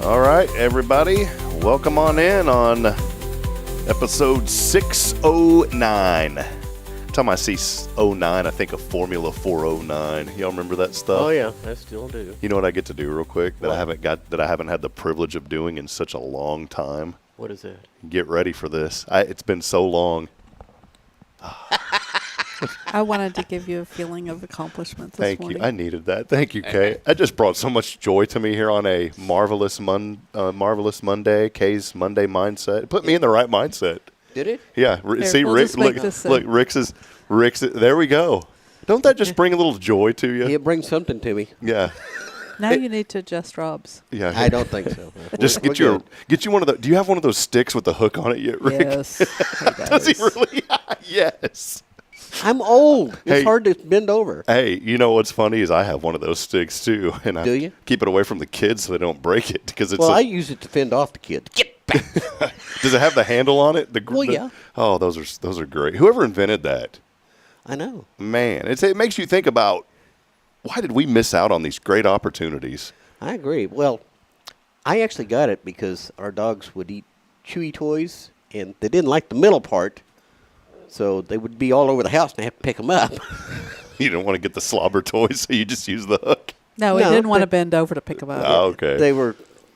All right, everybody, welcome on in on episode 609. Every time I see 09, I think of Formula 409. Y'all remember that stuff? Oh yeah, I still do. You know what I get to do real quick that What? I haven't had the privilege of doing in such a long time? What is that? Get ready for this. It's been so long. I wanted to give you a feeling of accomplishment this morning. Thank you. I needed that. Thank you, Kay. That just brought so much joy to me here on a marvelous Monday. Kay's Monday mindset. It put me in the right mindset. Did it? Yeah. See, we'll Rick. just make this Look. Rick's. There we go. Don't that just bring a little joy to you? It brings something to me. Yeah. Now you need to adjust Rob's. Yeah. I don't think so. Just get you one of the. Do you have one of those sticks with the hook on it yet, Rick? Yes. Does he really? Yes. I'm old. It's Hey. hard to bend over. Hey, you know what's funny is I have one of those sticks too, and I Do you? keep it away from the kids so they don't break it because it's. Well, I use it to fend off the kids. Get back. Does it have the handle on it? Yeah. Oh, those are great. Whoever invented that, I know. man, it makes you think about why did we miss out on these great opportunities? I agree. Well, I actually got it because our dogs would eat chewy toys, and they didn't like the middle part, so they would be all over the house, and I have to pick them up. You don't want to get the slobber toys, so you just use the hook. No, we No, didn't want to but- bend over to pick them up. Oh, okay. They were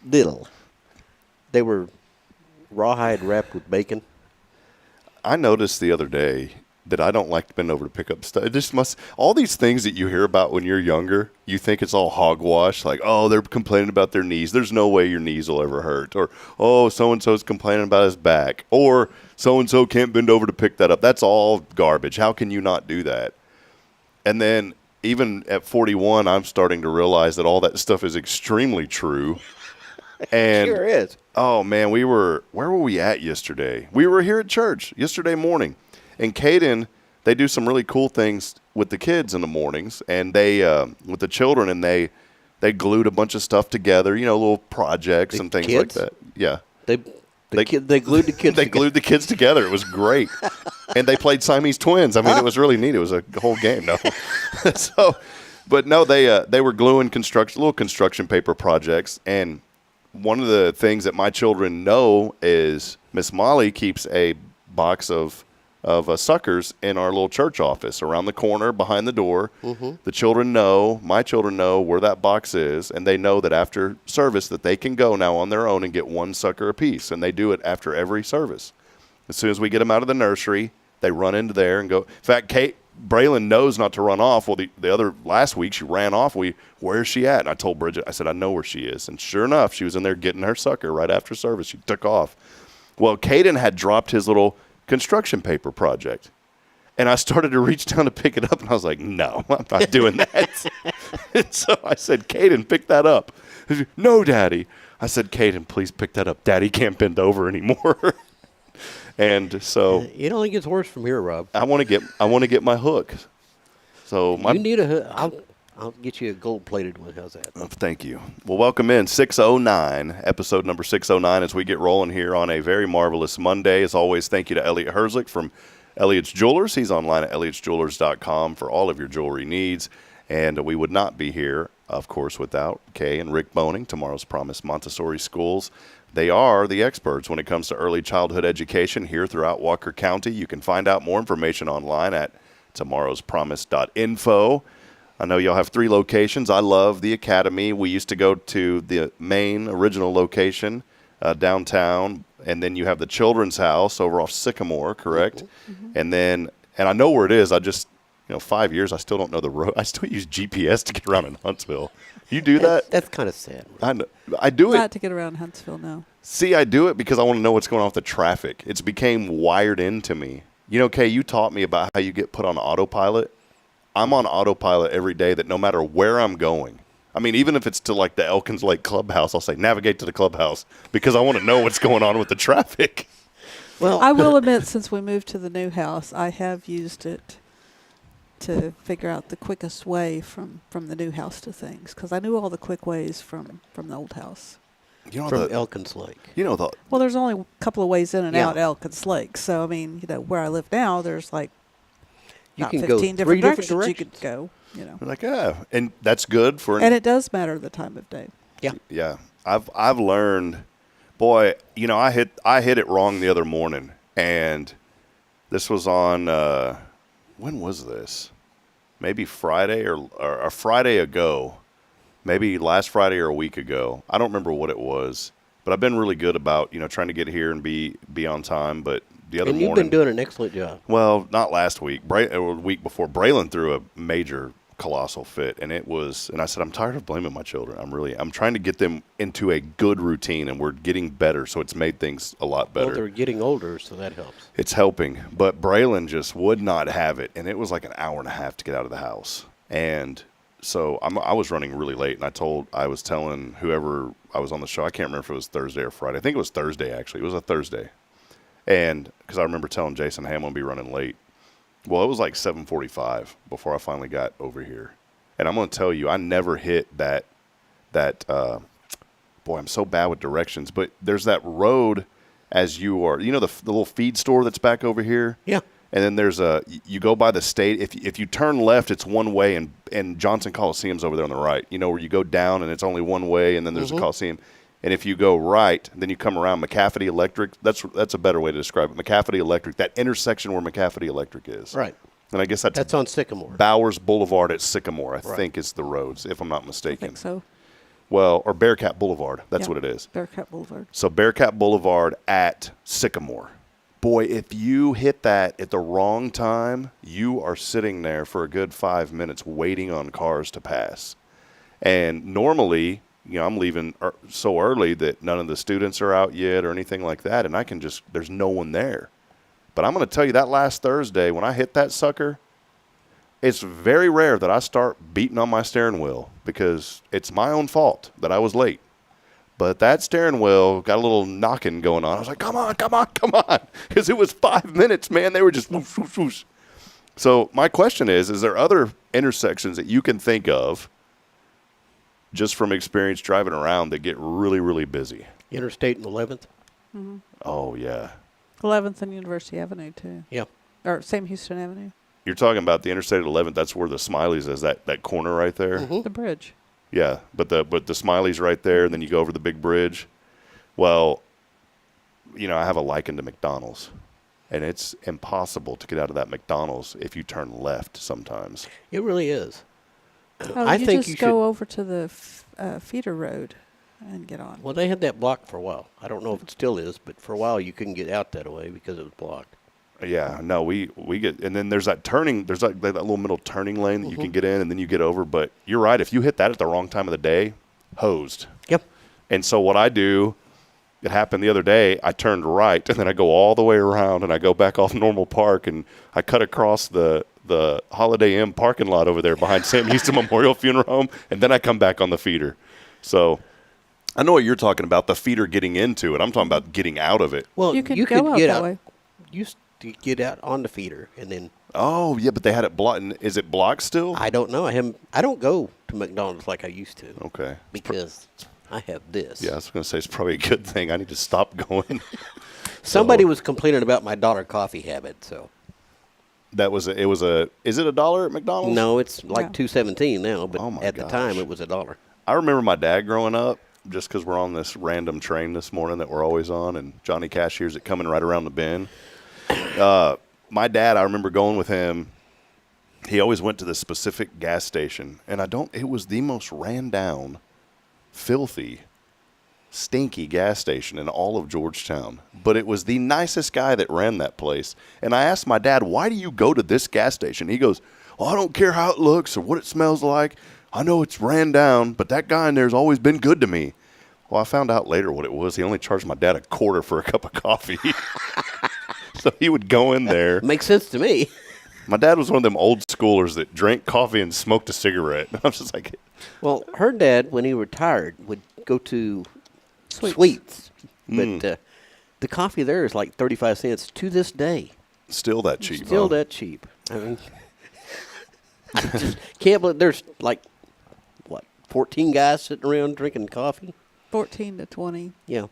little. They were rawhide wrapped with bacon. I noticed the other day that I don't like to bend over to pick up stuff. It just all these things that you hear about when you're younger, you think it's all hogwash. Like, oh, they're complaining about their knees. There's no way your knees will ever hurt. Or, oh, so-and-so's complaining about his back. Or, so-and-so can't bend over to pick that up. That's all garbage. How can you not do that? And then even at 41, I'm starting to realize that all that stuff is extremely true. And Sure is. oh, man, where were we at yesterday? We were here at church yesterday morning. And Caden, they do some really cool things with the kids in the mornings. And they, with the children, and they glued a bunch of stuff together, little projects and things kids? like that. Yeah. They glued the kids They together. glued the kids together. It was great. And they played Siamese twins. I mean, it was really neat. It was a whole game. No. But no, they were gluing little construction paper projects. And one of the things that my children know is Miss Molly keeps a box of suckers in our little church office around the corner behind the door. Mm-hmm. My children know where that box is, and they know that after service that they can go now on their own and get one sucker apiece, and they do it after every service. As soon as we get them out of the nursery, they run into there and go. In fact, Braylon knows not to run off. Well, the other last week she ran off. Where's she at? And I told Bridget, I said, I know where she is. And sure enough, she was in there getting her sucker right after service. She took off. Well, Caden had dropped his little construction paper project. And I started to reach down to pick it up, and I was like, no, I'm not doing that. And so I said, Caden, pick that up. He said, no, Daddy. I said, Caden, please pick that up. Daddy can't bend over anymore. And so It only gets worse from here, Rob. I want to get my hook. So You need a hook. I'll get you a gold-plated one. How's that? Thank you. Well, welcome in 609, episode number 609, as we get rolling here on a very marvelous Monday. As always, thank you to Elliot Herzlich from Elliot's Jewelers. He's online at elliotsjewelers.com for all of your jewelry needs. And we would not be here, of course, without Kay and Rick Boning, Tomorrow's Promise Montessori Schools. They are the experts when it comes to early childhood education here throughout Walker County. You can find out more information online at tomorrowspromise.info. I know y'all have 3 locations. I love the Academy. We used to go to the main original location downtown, and then you have the Children's House over off Sycamore, correct? Mm-hmm. And I know where it is. I just, 5 years, I still don't know the road. I still use GPS to get around in Huntsville. You do that? That's kind of sad. I know. I do it. Not to get around Huntsville, no. See, I do it because I want to know what's going on with the traffic. It's became wired into me. Kay, you taught me about how you get put on autopilot. I'm on autopilot every day that no matter where I'm going, I mean, even if it's to like the Elkins Lake Clubhouse, I'll say navigate to the clubhouse because I want to know what's going on with the traffic. Well, I will admit, since we moved to the new house, I have used it to figure out the quickest way from the new house to things, because I knew all the quick ways from the old house. from Elkins Lake. Well, there's only a couple of ways in and Yeah. out Elkins Lake. So, I mean, where I live now, there's like You not can go 15 three different different directions you could directions. go, Like, and that's good for And it does matter the time of day. Yeah. Yeah. I've learned, boy, I hit it wrong the other morning, and this was on when was this? Maybe Friday or a Friday ago, maybe last Friday or a week ago. I don't remember what it was, but I've been really good about trying to get here and be on time. But the other And morning, you've been doing an excellent job. well, not last week, the week before, Braylon threw a major colossal fit, and I said, I'm tired of blaming my children. I'm trying to get them into a good routine, and we're getting better, so it's made things a lot better. Well, they're getting older, so that helps. It's helping, but Braylon just would not have it, and it was like an hour and a half to get out of the house. And so I was running really late, and I was telling whoever I was on the show, I can't remember if it was Thursday or Friday. I think it was Thursday, actually. It was a Thursday. And because I remember telling Jason, hey, I'm going to be running late. Well, it was like 7:45 before I finally got over here. And I'm going to tell you, I never hit that boy, I'm so bad with directions, but there's that road as you are, the little feed store that's back over here? Yeah. And then there's you go by the state. If you turn left, it's one way, and Johnson Coliseum's over there on the right. Where you go down and it's only one way, and then there's a Coliseum. And if you go right, then you come around McCafferty Electric. That's a better way to describe it. McCafferty Electric, that intersection where McCafferty Electric is. Right. And I guess That's on Sycamore. Bowers Boulevard at Sycamore, I think is the roads, if I'm not I mistaken. think so. Well, or Bearcat Boulevard. That's Yeah, what it is. Bearcat Boulevard. So Bearcat Boulevard at Sycamore. Boy, if you hit that at the wrong time, you are sitting there for a good 5 minutes waiting on cars to pass. And normally, I'm leaving so early that none of the students are out yet or anything like that, and there's no one there. But I'm going to tell you, that last Thursday, when I hit that sucker, it's very rare that I start beating on my steering wheel because it's my own fault that I was late. But that steering wheel got a little knocking going on. I was like, come on. Because it was 5 minutes, man. They were just whoosh, whoosh, whoosh. So my question is there other intersections that you can think of just from experience driving around that get really, really busy? Interstate and 11th. Mm-hmm. Oh, yeah. 11th and University Avenue, too. Yeah. Or Sam Houston Avenue. You're talking about the Interstate at 11th. That's where the Smileys is, that corner right there. Mm-hmm. The bridge. Yeah, but the Smileys right there, and then you go over the big bridge. Well, I have a liking to McDonald's, and it's impossible to get out of that McDonald's if you turn left sometimes. It really is. Oh, I you think just you go over to the feeder road and get on. Well, they had that blocked for a while. I don't know if it still is, but for a while you couldn't get out that way because it was blocked. Yeah, no, we get, and then there's that turning, there's like that little middle turning lane that you can get in, and then you get over. But you're right, if you hit that at the wrong time of the day, hosed. Yep. And so what I do, it happened the other day, I turned right, and then I go all the way around, and I go back off Normal Park, and I cut across the Holiday Inn parking lot over there behind Sam Houston Memorial Funeral Home, and then I come back on the feeder. So I know what you're talking about, the feeder getting into it. I'm talking about getting out of it. Well, You could could go out get that out. way. Used to get out on the feeder, and then Oh, yeah, but they had it blocked. Is it blocked still? I don't know. I don't go to McDonald's like I used to Okay. because I have this. Yeah, I was going to say it's probably a good thing. I need to stop going. Somebody was complaining about my dollar coffee habit, so Is it $1 at McDonald's? no, it's like Yeah. $2.17 now, but Oh, my at the time gosh. it was $1. I remember my dad growing up, just because we're on this random train this morning that we're always on, and Johnny Cash hears it coming right around the bend. My dad, I remember going with him. He always went to this specific gas station, and it was the most ran down, filthy, stinky gas station in all of Georgetown. But it was the nicest guy that ran that place. And I asked my dad, why do you go to this gas station? He goes, well, I don't care how it looks or what it smells like. I know it's ran down, but that guy in there's always been good to me. Well, I found out later what it was. He only charged my dad $0.25 for a cup of coffee. So he would go in there. Makes sense to me. My dad was one of them old schoolers that drank coffee and smoked a cigarette. I'm just like, Well, her dad, when he retired, would go to Sweets. Sweets. But the coffee there is like 35 cents to this day. still that cheap. Still huh? that cheap. I mean, I just can't believe there's like, 14 guys sitting around drinking coffee? 14 to 20. Yeah.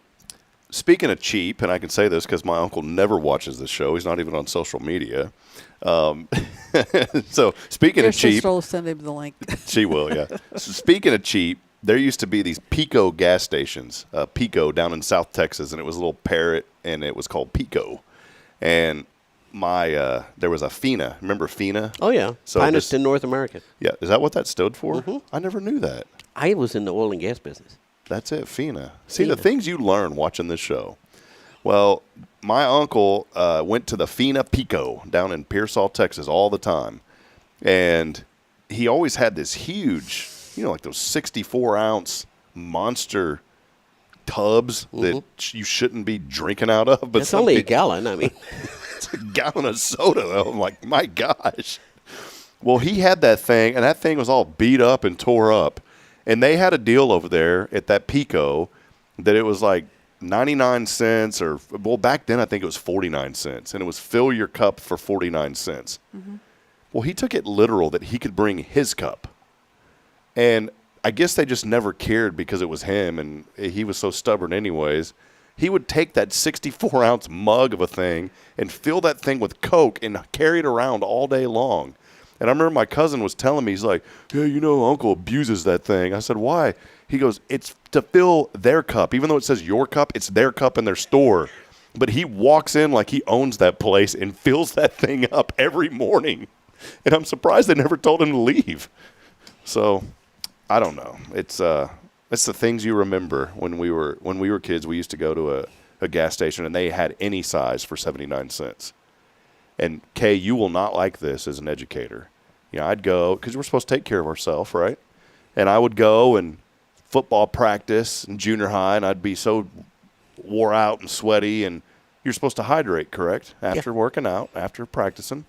Speaking of cheap, and I can say this because my uncle never watches this show. He's not even on social media. So speaking Your of cheap, sister will send him the link. she will, yeah. So speaking of cheap, there used to be these Pico gas stations, Pico down in South Texas, and it was a little parrot, and it was called Pico. And there was a FINA. Remember FINA? Oh, yeah. So Finest in North America. Yeah. Is that what that stood for? I never knew that. I was in the oil and gas business. That's it, FINA. See, the FINA. things you learn watching this show. Well, my uncle went to the FINA Pico down in Pearsall, Texas all the time. And he always had this huge, like those 64-ounce monster tubs that you shouldn't be drinking out of. But It's only a gallon. I mean, it's a gallon of soda, though. I'm like, my gosh. Well, he had that thing, and that thing was all beat up and tore up. And they had a deal over there at that Pico that it was like 99 cents back then I think it was 49 cents. And it was fill your cup for 49 cents. Well, he took it literal that he could bring his cup. And I guess they just never cared because it was him, and he was so stubborn anyways. He would take that 64-ounce mug of a thing and fill that thing with Coke and carry it around all day long. And I remember my cousin was telling me, he's like, yeah, Uncle abuses that thing. I said, why? He goes, it's to fill their cup. Even though it says your cup, it's their cup in their store. But he walks in like he owns that place and fills that thing up every morning. And I'm surprised they never told him to leave. So I don't know. It's the things you remember when we were kids. We used to go to a gas station, and they had any size for 79 cents. And Kay, you will not like this as an educator. I'd go because we're supposed to take care of ourselves, right? And I would go and football practice in junior high, and I'd be so wore out and sweaty. And you're supposed to hydrate, correct? After working out, after practicing.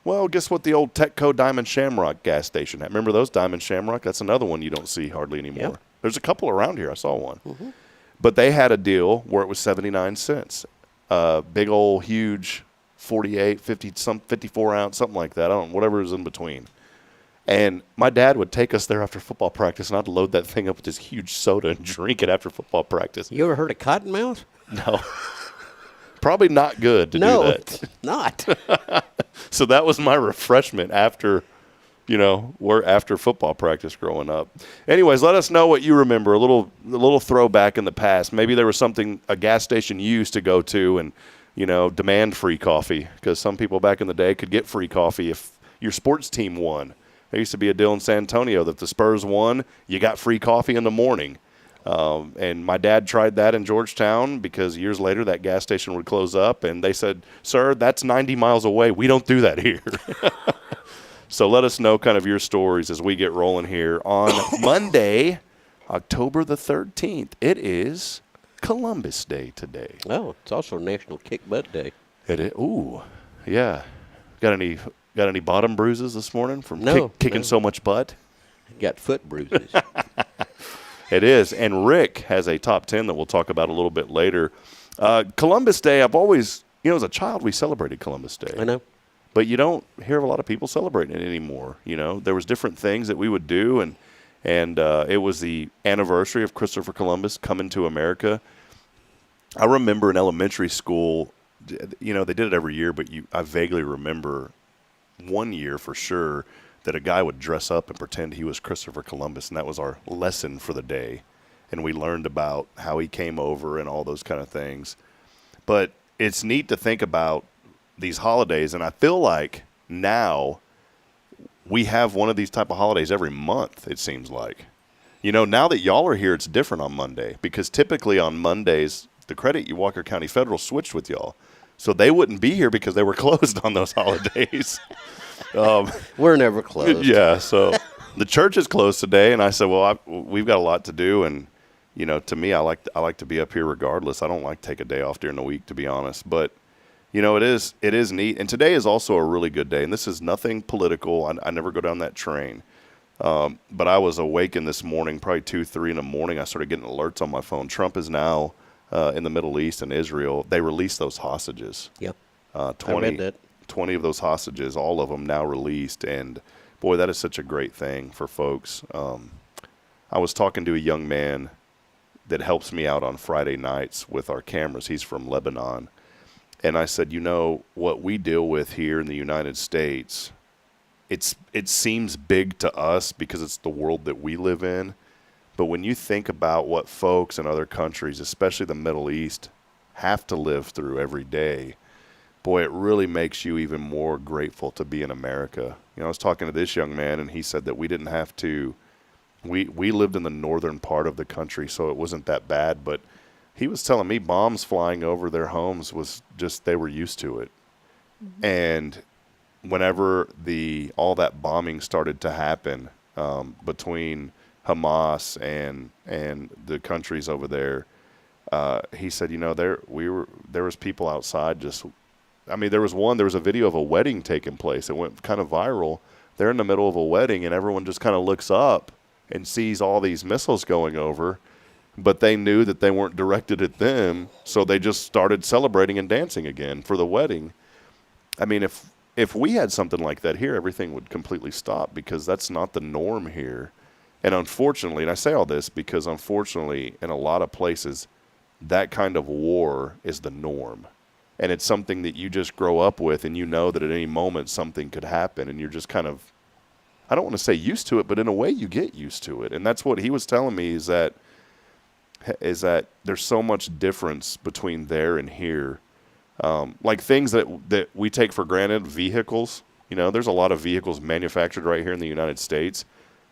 Well, guess what? The old Techco Diamond Shamrock gas station. Remember those Diamond Shamrock? That's another one you don't see hardly anymore. Yep. There's a couple around here. I saw one. But they had a deal where it was 79 cents. Big old huge 48, 50, 54 ounce, something like that. I don't know, whatever is in between. And my dad would take us there after football practice, and I'd load that thing up with this huge soda and drink it after football practice. You ever heard of Cottonmouth? No. Probably not good to do that. No, it's not. So that was my refreshment after football practice growing up. Anyways, let us know what you remember, a little throwback in the past. Maybe there was something, a gas station you used to go to and, demand free coffee, because some people back in the day could get free coffee if your sports team won. There used to be a deal in San Antonio that if the Spurs won, you got free coffee in the morning. And my dad tried that in Georgetown because years later that gas station would close up, and they said, sir, that's 90 miles away. We don't do that here. So let us know kind of your stories as we get rolling here on Monday, October the 13th. It is Columbus Day today. Oh, it's also National Kick Butt Day. It is. Ooh, yeah. Got any bottom bruises this morning from kicking so much butt? Got foot bruises. It is. And Rick has a top 10 that we'll talk about a little bit later. Columbus Day, I've always, as a child, we celebrated Columbus Day. I know. But you don't hear of a lot of people celebrating it anymore. There was different things that we would do, and it was the anniversary of Christopher Columbus coming to America. I remember in elementary school, they did it every year, but I vaguely remember one year for sure that a guy would dress up and pretend he was Christopher Columbus, and that was our lesson for the day. And we learned about how he came over and all those kind of things. But it's neat to think about these holidays, and I feel like now we have one of these type of holidays every month, it seems like. Now that y'all are here, it's different on Monday, because typically on Mondays, the Credit U Walker County Federal switched with y'all. So they wouldn't be here because they were closed on those holidays. We're never closed. Yeah, so the church is closed today, and I said, well, we've got a lot to do, and to me, I like to be up here regardless. I don't like to take a day off during the week, to be honest, but it is neat, and today is also a really good day, and this is nothing political. I never go down that train, but I was awakened this morning, probably 2, 3 in the morning. I started getting alerts on my phone. Trump is now in the Middle East and Israel. They released those hostages. Yep. 20, I read that. 20 of those hostages, all of them now released, and boy, that is such a great thing for folks. I was talking to a young man that helps me out on Friday nights with our cameras. He's from Lebanon. And I said, what we deal with here in the United States, it seems big to us because it's the world that we live in. But when you think about what folks in other countries, especially the Middle East, have to live through every day, boy, it really makes you even more grateful to be in America. I was talking to this young man, and he said that we didn't have to. We lived in the northern part of the country, so it wasn't that bad. But he was telling me bombs flying over their homes was just, they were used to it. Mm-hmm. And whenever all that bombing started to happen between Hamas and the countries over there, he said, there was people outside just. There was a video of a wedding taking place. It went kind of viral. They're in the middle of a wedding, and everyone just kind of looks up and sees all these missiles going over, but they knew that they weren't directed at them, so they just started celebrating and dancing again for the wedding. If we had something like that here, everything would completely stop, because that's not the norm here. And unfortunately, and I say all this because unfortunately, in a lot of places, that kind of war is the norm. And it's something that you just grow up with, and you know that at any moment something could happen, and you're just kind of, I don't want to say used to it, but in a way you get used to it. And that's what he was telling me, is that there's so much difference between there and here. Like things that we take for granted, vehicles. There's a lot of vehicles manufactured right here in the United States.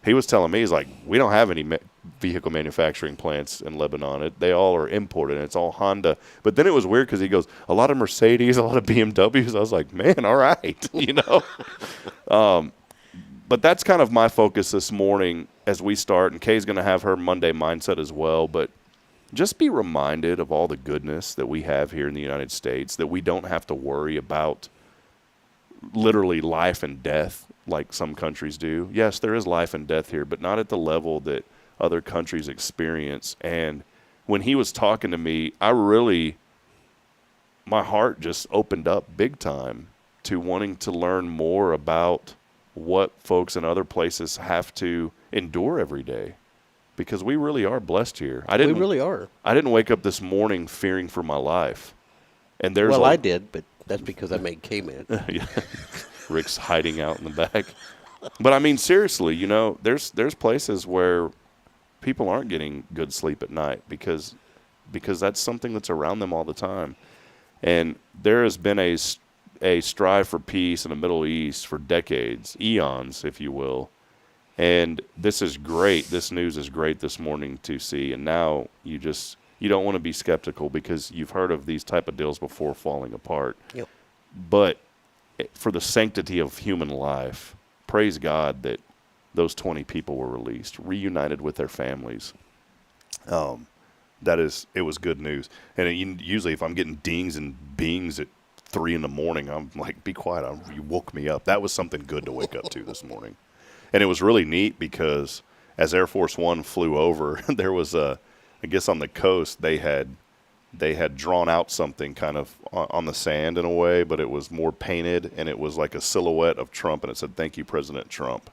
He was telling me, he's like, we don't have any vehicle manufacturing plants in Lebanon. They all are imported, and it's all Honda. But then it was weird because he goes, a lot of Mercedes, a lot of BMWs. I was like, man, all right, But that's kind of my focus this morning as we start, and Kay's going to have her Monday mindset as well. But just be reminded of all the goodness that we have here in the United States, that we don't have to worry about literally life and death like some countries do. Yes, there is life and death here, but not at the level that other countries experience. And when he was talking to me, my heart just opened up big time to wanting to learn more about what folks in other places have to endure every day, because we really are blessed here. We really are. I didn't wake up this morning fearing for my life. And I did, but that's because I made K-Man. Yeah. Rick's hiding out in the back. But seriously, there's places where people aren't getting good sleep at night because that's something that's around them all the time. And there has been a strive for peace in the Middle East for decades, eons, if you will. And this is great. This news is great this morning to see. And now you don't want to be skeptical, because you've heard of these type of deals before falling apart. Yep. But for the sanctity of human life, praise God that those 20 people were released, reunited with their families. It was good news. And usually if I'm getting dings and bings at 3 a.m, I'm like, be quiet. You woke me up. That was something good to wake up to this morning. And it was really neat because as Air Force One flew over, there was I guess on the coast, they had drawn out something kind of on the sand in a way, but it was more painted, and it was like a silhouette of Trump, and it said, "Thank you, President Trump."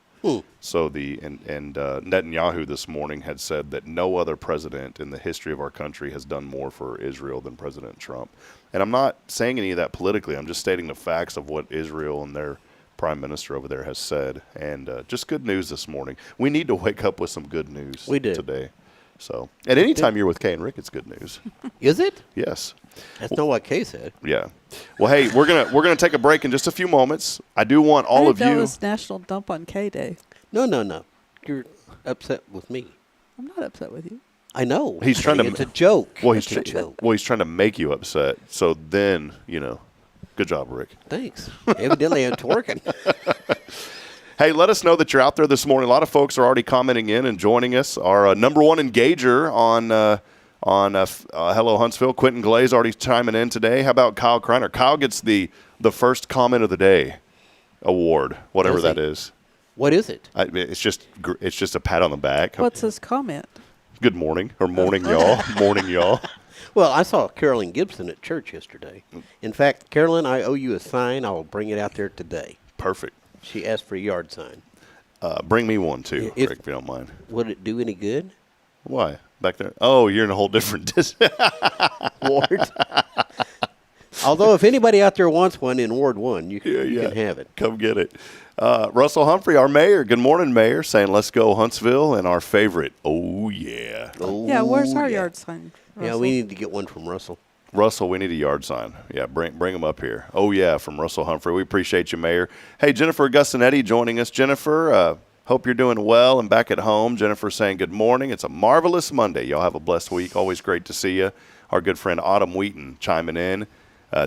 So Netanyahu this morning had said that no other president in the history of our country has done more for Israel than President Trump. And I'm not saying any of that politically. I'm just stating the facts of what Israel and their prime minister over there has said. And just good news this morning. We need to wake up with some good news today. So at any time you're with Kay and Rick, it's good news. Is it? Yes. That's not what Kay said. Yeah. Well, hey, we're gonna take a break in just a few moments. I do want all of you. That was National Dump on K Day. No. You're upset with me. I'm not upset with you. I know. He's trying to. It's a joke. Well, he's trying to make you upset. So then, good job, Rick. Thanks. Evidently, it's working. Hey, let us know that you're out there this morning. A lot of folks are already commenting in and joining us. Our number one engager on Hello Huntsville, Quentin Glaze, already chiming in today. How about Kyle Kreiner? Kyle gets the first comment of the day award, whatever that is. What is it? It's just a pat on the back. What's his comment? Good morning, or morning, y'all. Morning, y'all. Well, I saw Carolyn Gibson at church yesterday. In fact, Carolyn, I owe you a sign. I will bring it out there today. Perfect. She asked for a yard sign. Bring me one, too, Rick, if you don't mind. Would it do any good? Why? Back there? Oh, you're in a whole different ward. Although, if anybody out there wants one in Ward 1, you can have it. Come get it. Russell Humphrey, our mayor. Good morning, Mayor. Saying, let's go Huntsville. And our favorite, oh, yeah. Yeah, where's our yeah. yard sign? Yeah, Russell? we need to get one from Russell. Russell, we need a yard sign. Yeah, bring them up here. Oh, yeah, from Russell Humphrey. We appreciate you, Mayor. Hey, Jennifer Gustanetti joining us. Jennifer, hope you're doing well and back at home. Jennifer saying good morning. It's a marvelous Monday. Y'all have a blessed week. Always great to see you. Our good friend Autumn Wheaton chiming in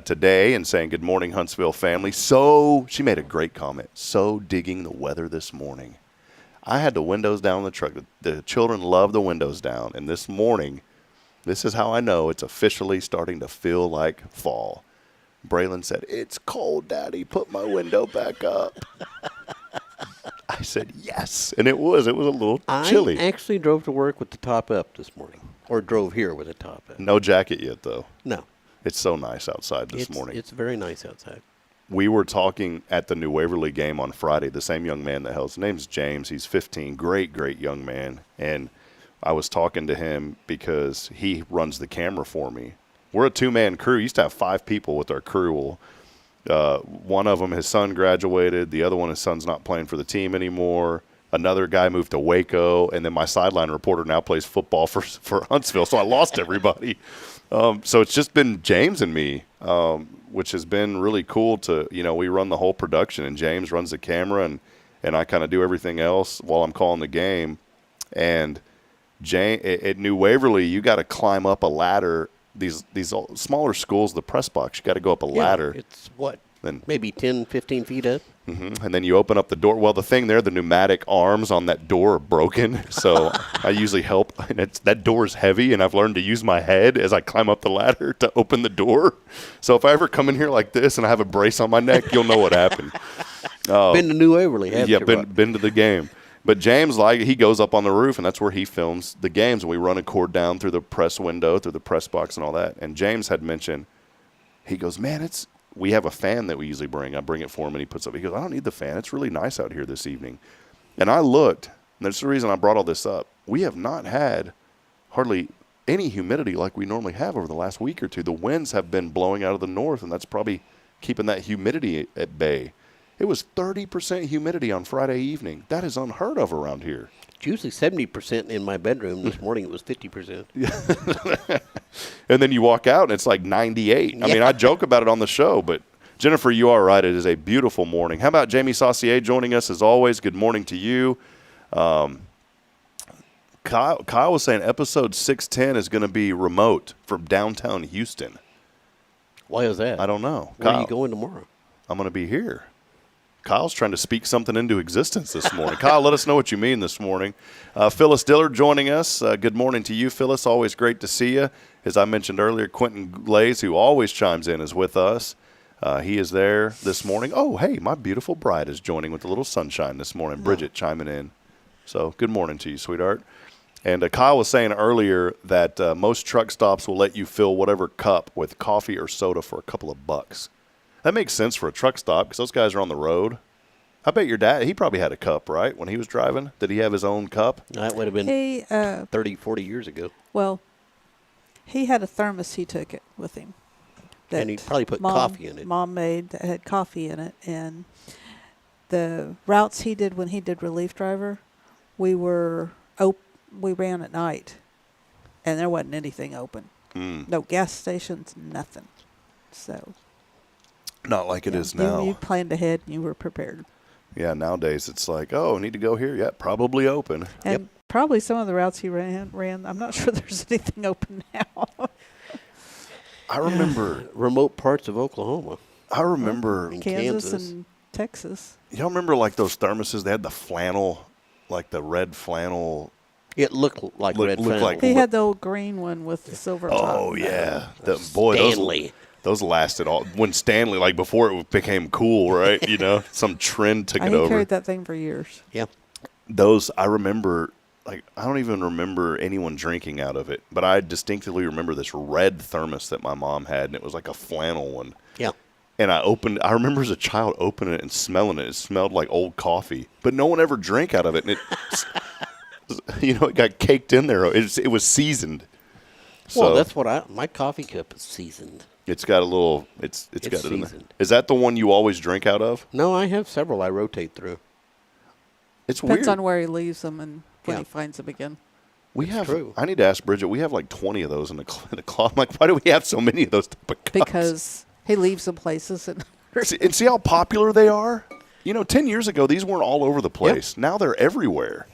today and saying good morning, Huntsville family. So she made a great comment. So digging the weather this morning. I had the windows down in the truck. The children love the windows down. And this morning, this is how I know it's officially starting to feel like fall. Braylon said, it's cold, Daddy. Put my window back up. I said, yes. And it was. It was a little chilly. I actually drove to work with the top up this morning. Or drove here with the top up. No jacket yet, though. No. It's so nice outside this morning. It's very nice outside. We were talking at the New Waverly game on Friday. The same young man that his name's James. He's 15. Great, great young man. And I was talking to him because he runs the camera for me. We're a two-man crew. We used to have 5 people with our crew. One of them, his son graduated. The other one, his son's not playing for the team anymore. Another guy moved to Waco. And then my sideline reporter now plays football for Huntsville. So I lost everybody. So it's just been James and me, which has been really cool to, we run the whole production. And James runs the camera, and I kind of do everything else while I'm calling the game. And at New Waverly, you got to climb up a ladder. These smaller schools, the press box, you got to go up a ladder. It's what? Maybe 10, 15 feet up. Mm-hmm. And then you open up the door. Well, the thing there, the pneumatic arms on that door are broken. So I usually help. And that door is heavy, and I've learned to use my head as I climb up the ladder to open the door. So if I ever come in here like this and I have a brace on my neck, you'll know what happened. Been to New Waverly, haven't yeah, you? been to the game. But James, he goes up on the roof, and that's where he films the games. And we run a cord down through the press window, through the press box and all that. And James had mentioned, he goes, man, we have a fan that we usually bring. I bring it for him, and he puts up. He goes, I don't need the fan. It's really nice out here this evening. And I looked, and that's the reason I brought all this up. We have not had hardly any humidity like we normally have over the last week or two. The winds have been blowing out of the north, and that's probably keeping that humidity at bay. It was 30% humidity on Friday evening. That is unheard of around here. It's usually 70% in my bedroom. This morning it was 50%. And then you walk out, and it's like 98. I mean, I joke about it on the show, but Jennifer, you are right. It is a beautiful morning. How about Jamie Saucier joining us as always? Good morning to you. Kyle was saying episode 610 is going to be remote from downtown Houston. Why is that? I don't know. Where Kyle, are you going tomorrow? I'm going to be here. Kyle's trying to speak something into existence this morning. Kyle, let us know what you mean this morning. Phyllis Dillard joining us. Good morning to you, Phyllis. Always great to see you. As I mentioned earlier, Quentin Glaze, who always chimes in, is with us. He is there this morning. Oh, hey, my beautiful bride is joining with a little sunshine this morning. Bridget chiming in. So good morning to you, sweetheart. And Kyle was saying earlier that most truck stops will let you fill whatever cup with coffee or soda for a couple of bucks. That makes sense for a truck stop because those guys are on the road. I bet your dad, he probably had a cup, right, when he was driving? Did he have his own cup? That would have been 30, 40 years ago. Well, he had a thermos he took it with him. And he probably put coffee in it. Mom made that had coffee in it. And the routes he did when he did relief driver, we ran at night, and there wasn't anything open. No gas stations, nothing. So... Not like it is now. You planned ahead and you were prepared. Yeah, nowadays it's like, oh, need to go here? Yeah, probably open. And probably some of the routes he ran, I'm not sure there's anything open now. I remember remote parts of Oklahoma. I remember Kansas and Texas. Y'all remember like those thermoses? They had the flannel, like the red flannel. It looked like red flannel. He had the old green one with the silver top. Oh, yeah. Stanley. Those lasted all when Stanley, like before it became cool, right? Some trend took it over. He carried that thing for years. Yeah. Those, I remember, I don't even remember anyone drinking out of it, but I distinctly remember this red thermos that my mom had, and it was like a flannel one. Yeah. And I remember as a child opening it and smelling it. It smelled like old coffee, but no one ever drank out of it. And it, it got caked in there. It was seasoned. Well, that's what my coffee cup is seasoned. It's got a little. It's It's got it in there. seasoned. Is that the one you always drink out of? No, I have several I rotate through. It's Depends weird. on where he leaves them and when Yeah. he finds them again. We It's have. true. I need to ask Bridget. We have like 20 of those in the closet. I'm like, why do we have so many of those type of cups? Because he leaves them places and See how popular they are? 10 years ago, these weren't all over the place. Now they're everywhere.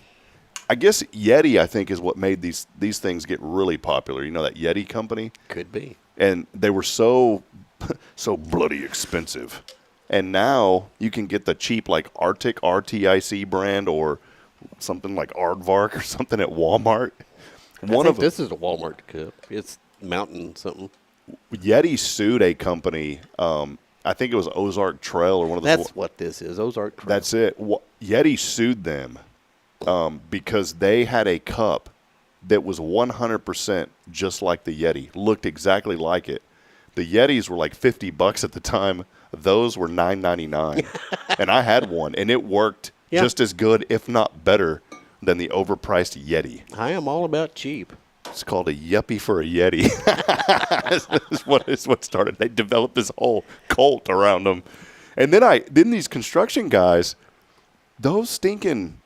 I guess Yeti, I think, is what made these things get really popular. You know, that Yeti company? Could be. And they were so bloody expensive. And now you can get the cheap, like Arctic, RTIC brand, or something like Aardvark or something at Walmart. I think this is a Walmart cup. It's Mountain something. Yeti sued a company. I think it was Ozark Trail or one of those. That's what this is. Ozark Trail. That's it. Yeti sued them because they had a cup that was 100% just like the Yeti, looked exactly like it. The Yetis were like $50 at the time. Those were $9.99, and I had one, and it worked just as good, if not better, than the overpriced Yeti. I am all about cheap. It's called a yuppie for a Yeti. Is what started. They developed this whole cult around them. And then these construction guys, those stinking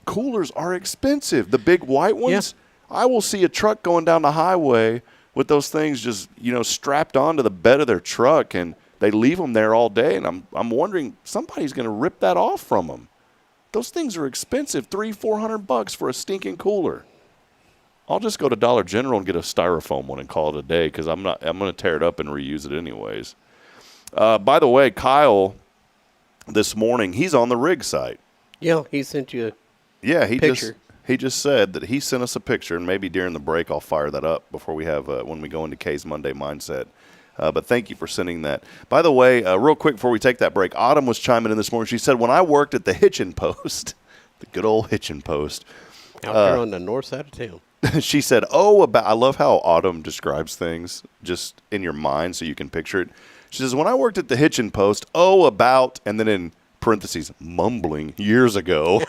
coolers are expensive. The big white ones, I will see a truck going down the highway with those things just, strapped onto the bed of their truck, and they leave them there all day. And I'm wondering, somebody's going to rip that off from them. Those things are expensive, $300-400 for a stinking cooler. I'll just go to Dollar General and get a styrofoam one and call it a day because I'm going to tear it up and reuse it anyways. By the way, Kyle, this morning, he's on the rig site. Yeah, he sent you He picture. He just said that he sent us a picture, and maybe during the break I'll fire that up before we have when we go into Kay's Monday Mindset. But thank you for sending that. By the way, real quick before we take that break, Autumn was chiming in this morning. She said, when I worked at the Hitchin Post, the good old Hitchin Post, out there on the north side of town. she said, I love how Autumn describes things just in your mind so you can picture it. She says, when I worked at the Hitchin Post, about, and then in parentheses, mumbling years ago,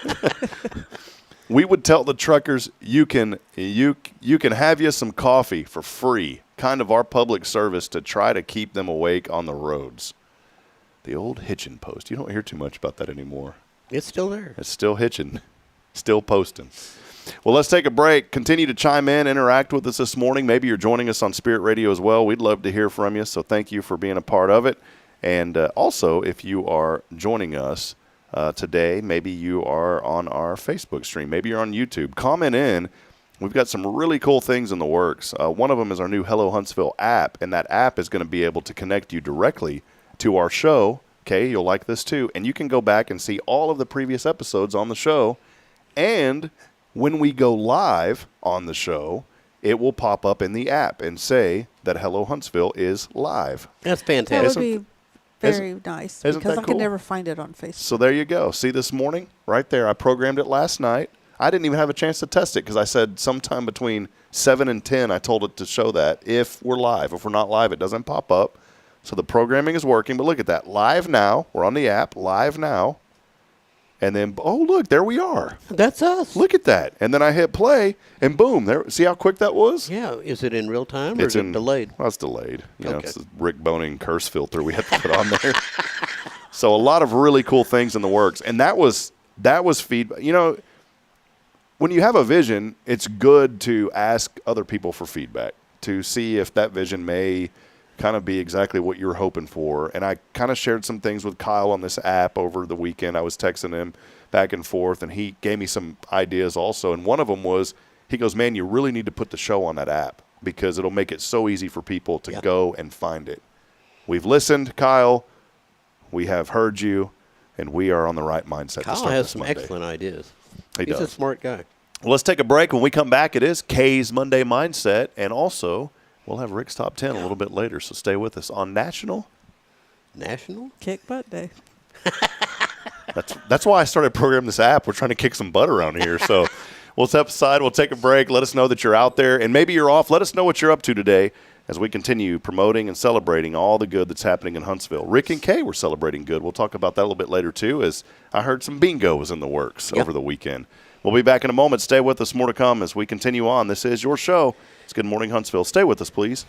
we would tell the truckers, you can have you some coffee for free, kind of our public service to try to keep them awake on the roads. The old Hitchin Post. You don't hear too much about that anymore. It's still there. It's still hitching, still posting. Well, let's take a break. Continue to chime in, interact with us this morning. Maybe you're joining us on Spirit Radio as well. We'd love to hear from you, so thank you for being a part of it. And also, if you are joining us today, maybe you are on our Facebook stream. Maybe you're on YouTube. Comment in. We've got some really cool things in the works. One of them is our new Hello Huntsville app, and that app is going to be able to connect you directly to our show. Okay, you'll like this too. And you can go back and see all of the previous episodes on the show. And when we go live on the show, it will pop up in the app and say that Hello Huntsville is live. That's that fantastic. would be very nice isn't because that I cool? can never find it on Facebook. So there you go. See this morning? Right there. I programmed it last night. I didn't even have a chance to test it because I said sometime between 7 and 10 I told it to show that if we're live. If we're not live, it doesn't pop up. So the programming is working. But look at that. Live now. We're on the app. Live now. And then, look, there we are. That's us. Look at that. And then I hit play, and boom. There. See how quick that was? Yeah. Is it in real time or is it delayed? Well, it's delayed. Okay. It's the Rick Boning curse filter we have to put on there. So a lot of really cool things in the works. And that was feedback. When you have a vision, it's good to ask other people for feedback to see if that vision may kind of be exactly what you're hoping for. And I kind of shared some things with Kyle on this app over the weekend. I was texting him back and forth, and he gave me some ideas also. And one of them was, he goes, man, you really need to put the show on that app because it'll make it so easy for people to go and find it. We've listened, Kyle. We have heard you, and we are on the right mindset. Kyle has some excellent ideas. He's a smart guy. Well, let's take a break. When we come back, it is Kay's Monday Mindset, and also we'll have Rick's Top 10 a little bit later, so stay with us on National Kick Butt Day. That's why I started programming this app. We're trying to kick some butt around here. So we'll step aside. We'll take a break. Let us know that you're out there, and maybe you're off. Let us know what you're up to today as we continue promoting and celebrating all the good that's happening in Huntsville. Rick and Kay were celebrating good. We'll talk about that a little bit later, too, as I heard some bingo was in the works over the weekend. We'll be back in a moment. Stay with us. More to come as we continue on. This is your show. It's Good Morning Huntsville. Stay with us, please.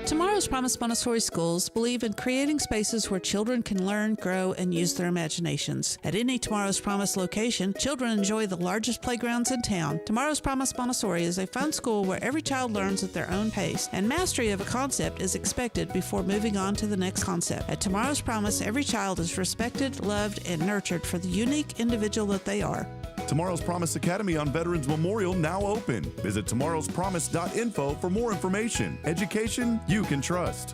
Tomorrow's Promise Montessori schools believe in creating spaces where children can learn, grow, and use their imaginations. At any Tomorrow's Promise location, children enjoy the largest playgrounds in town. Tomorrow's Promise Montessori is a fun school where every child learns at their own pace, and mastery of a concept is expected before moving on to the next concept. At Tomorrow's Promise, every child is respected, loved, and nurtured for the unique individual that they are. Tomorrow's Promise Academy on Veterans Memorial now open. Visit tomorrowspromise.info for more information. Education you can trust.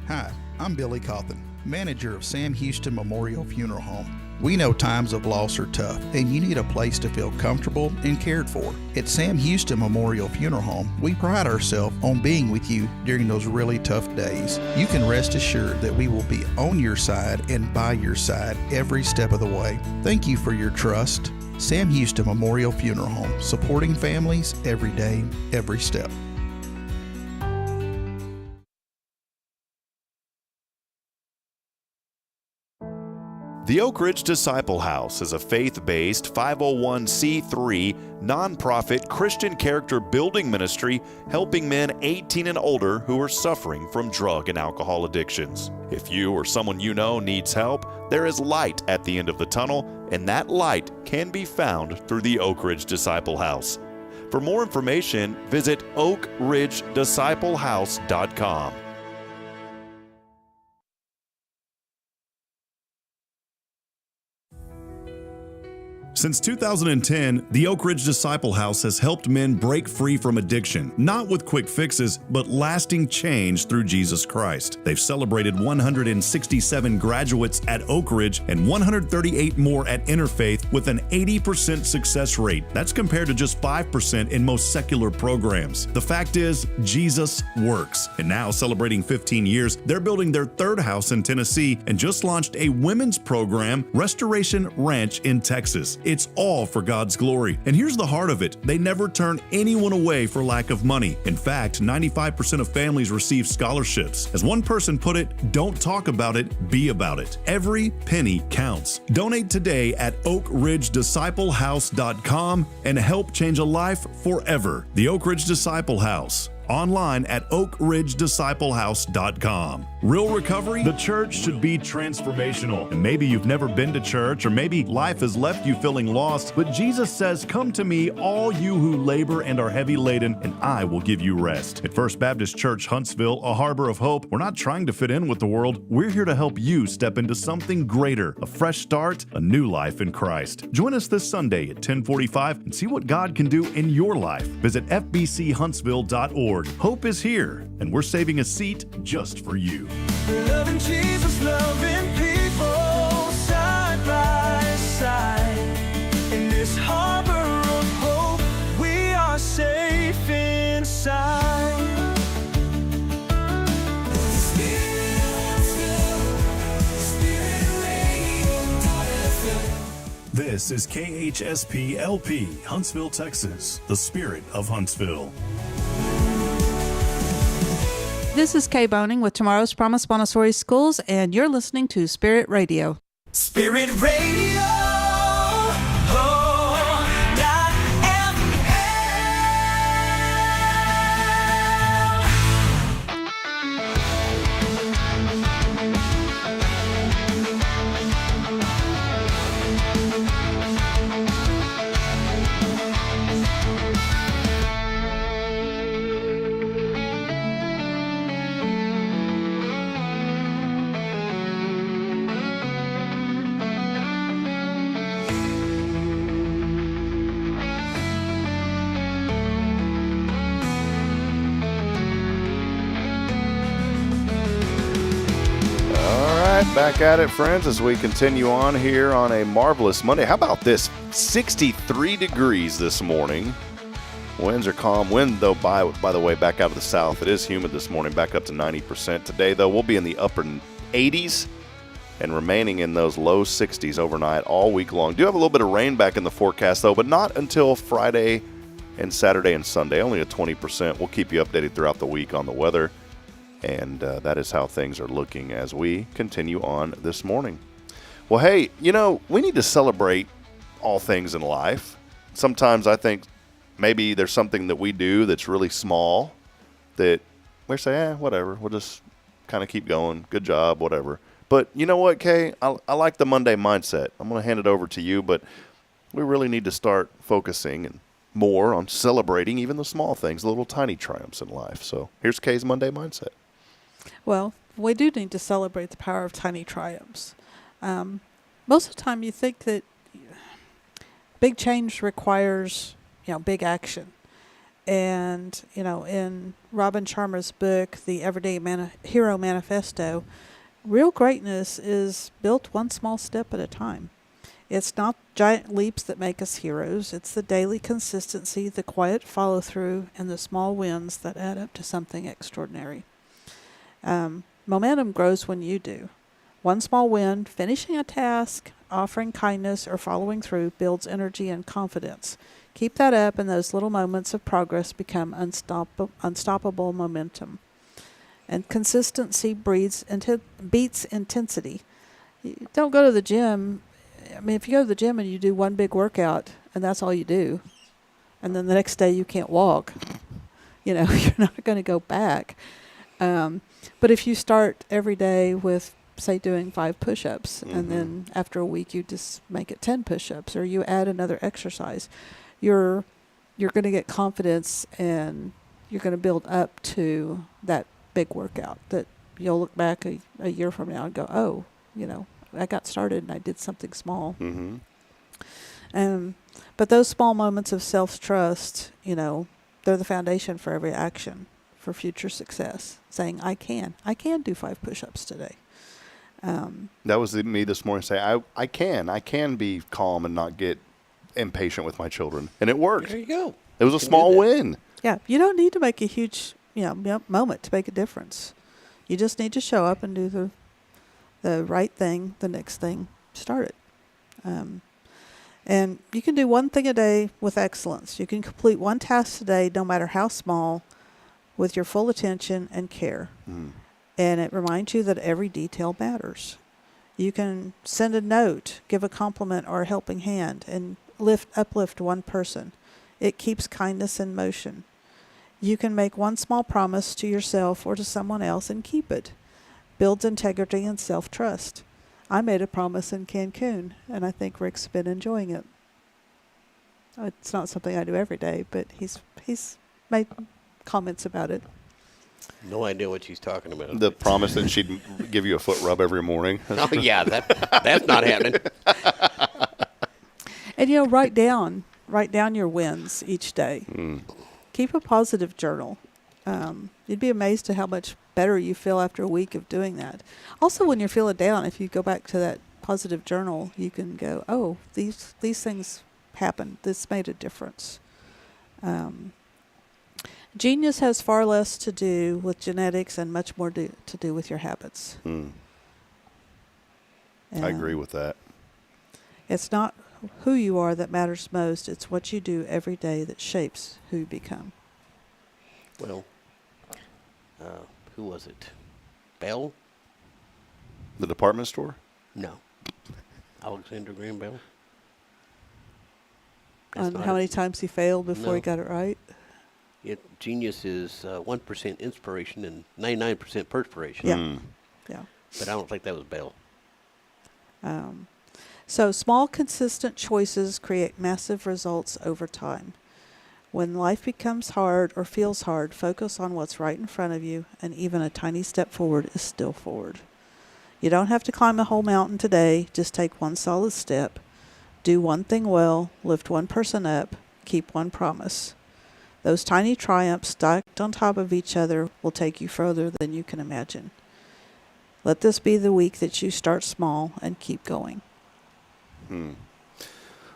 Hi, I'm Billy Cawthon, manager of Sam Houston Memorial Funeral Home. We know times of loss are tough, and you need a place to feel comfortable and cared for. At Sam Houston Memorial Funeral Home, we pride ourselves on being with you during those really tough days. You can rest assured that we will be on your side and by your side every step of the way. Thank you for your trust. Sam Houston Memorial Funeral Home, supporting families every day, every step. The Oak Ridge Disciple House is a faith-based 501c3 nonprofit Christian character building ministry helping men 18 and older who are suffering from drug and alcohol addictions. If you or someone you know needs help, there is light at the end of the tunnel, and that light can be found through the Oak Ridge Disciple House. For more information, visit oakridgedisciplehouse.com. Since 2010, the Oak Ridge Disciple House has helped men break free from addiction, not with quick fixes, but lasting change through Jesus Christ. They've celebrated 167 graduates at Oak Ridge and 138 more at Interfaith with an 80% success rate. That's compared to just 5% in most secular programs. The fact is, Jesus works. And now, celebrating 15 years, they're building their third house in Tennessee and just launched a women's program, Restoration Ranch in Texas. It's all for God's glory. And here's the heart of it. They never turn anyone away for lack of money. In fact, 95% of families receive scholarships. As one person put it, don't talk about it, be about it. Every penny counts. Donate today at oakridgedisciplehouse.com and help change a life forever. The Oak Ridge Disciple House. Online at oakridgedisciplehouse.com. Real recovery? The church should be transformational. And maybe you've never been to church, or maybe life has left you feeling lost, but Jesus says, "Come to me, all you who labor and are heavy laden, and I will give you rest." At First Baptist Church, Huntsville, a harbor of hope, we're not trying to fit in with the world. We're here to help you step into something greater, a fresh start, a new life in Christ. Join us this Sunday at 10:45 and see what God can do in your life. Visit fbchuntsville.org. Hope is here, and we're saving a seat just for you. Loving Jesus, loving people side by side. In this harbor of hope, we are safe inside. This is KHSP LP, Huntsville, Texas, the spirit of Huntsville. This is Kay Boning with Tomorrow's Promise Montessori Schools, and you're listening to Spirit Radio. Spirit Radio. Back at it, friends, as we continue on here on a marvelous Monday. How about this? 63 degrees this morning. Winds are calm. Wind, though, by the way, back out of the south. It is humid this morning, back up to 90%. Today, though, we'll be in the upper 80s and remaining in those low 60s overnight all week long. Do have a little bit of rain back in the forecast, though, but not until Friday and Saturday and Sunday. Only at 20%. We'll keep you updated throughout the week on the weather. And that is how things are looking as we continue on this morning. Well, hey, we need to celebrate all things in life. Sometimes I think maybe there's something that we do that's really small that we say, whatever. We'll just kind of keep going. Good job, whatever. But you know what, Kay? I like the Monday mindset. I'm going to hand it over to you, but we really need to start focusing and more on celebrating even the small things, the little tiny triumphs in life. So here's Kay's Monday mindset. Well, we do need to celebrate the power of tiny triumphs. Most of the time you think that big change requires, big action. And, in Robin Sharma's book, The Everyday Hero Manifesto, real greatness is built one small step at a time. It's not giant leaps that make us heroes. It's the daily consistency, the quiet follow-through, and the small wins that add up to something extraordinary. Momentum grows when you do. One small win, finishing a task, offering kindness, or following through builds energy and confidence. Keep that up, and those little moments of progress become unstoppable momentum. And consistency beats intensity. You don't go to the gym. I mean, if you go to the gym and you do one big workout, and that's all you do, and then the next day you can't walk, you're not going to go back. But if you start every day with, say, doing 5 push-ups, and then after a week you just make it 10 push-ups, or you add another exercise, you're going to get confidence, and you're going to build up to that big workout that you'll look back a year from now and go, oh, I got started and I did something small. But those small moments of self-trust, they're the foundation for every action for future success. Saying, I can do 5 push-ups today. That was me this morning. Say, I can be calm and not get impatient with my children, and it worked. There you go. It was a small win. Yeah, you don't need to make a huge, moment to make a difference. You just need to show up and do the right thing, the next thing, start it. And you can do one thing a day with excellence. You can complete one task today, no matter how small, with your full attention and care. And it reminds you that every detail matters. You can send a note, give a compliment or a helping hand, and uplift one person. It keeps kindness in motion. You can make one small promise to yourself or to someone else and keep it. Builds integrity and self-trust. I made a promise in Cancun, and I think Rick's been enjoying it. It's not something I do every day, but he's made comments about it. No idea what she's talking about. The promise that she'd give you a foot rub every morning. Oh, yeah, that's not happening. And, write down your wins each day. Keep a positive journal. You'd be amazed at how much better you feel after a week of doing that. Also, when you're feeling down, if you go back to that positive journal, you can go, oh, these things happened. This made a difference. Genius has far less to do with genetics and much more to do with your habits. I agree with that. It's not who you are that matters most. It's what you do every day that shapes who you become. Well, who was it? Bell? The department store? No. Alexander Graham Bell? On how many times he failed before he got it right? Genius is 1% inspiration and 99% perspiration. Yeah. Yeah. But I don't think that was Bell. So small, consistent choices create massive results over time. When life becomes hard or feels hard, focus on what's right in front of you, and even a tiny step forward is still forward. You don't have to climb a whole mountain today. Just take one solid step. Do one thing well, lift one person up, keep one promise. Those tiny triumphs stacked on top of each other will take you further than you can imagine. Let this be the week that you start small and keep going.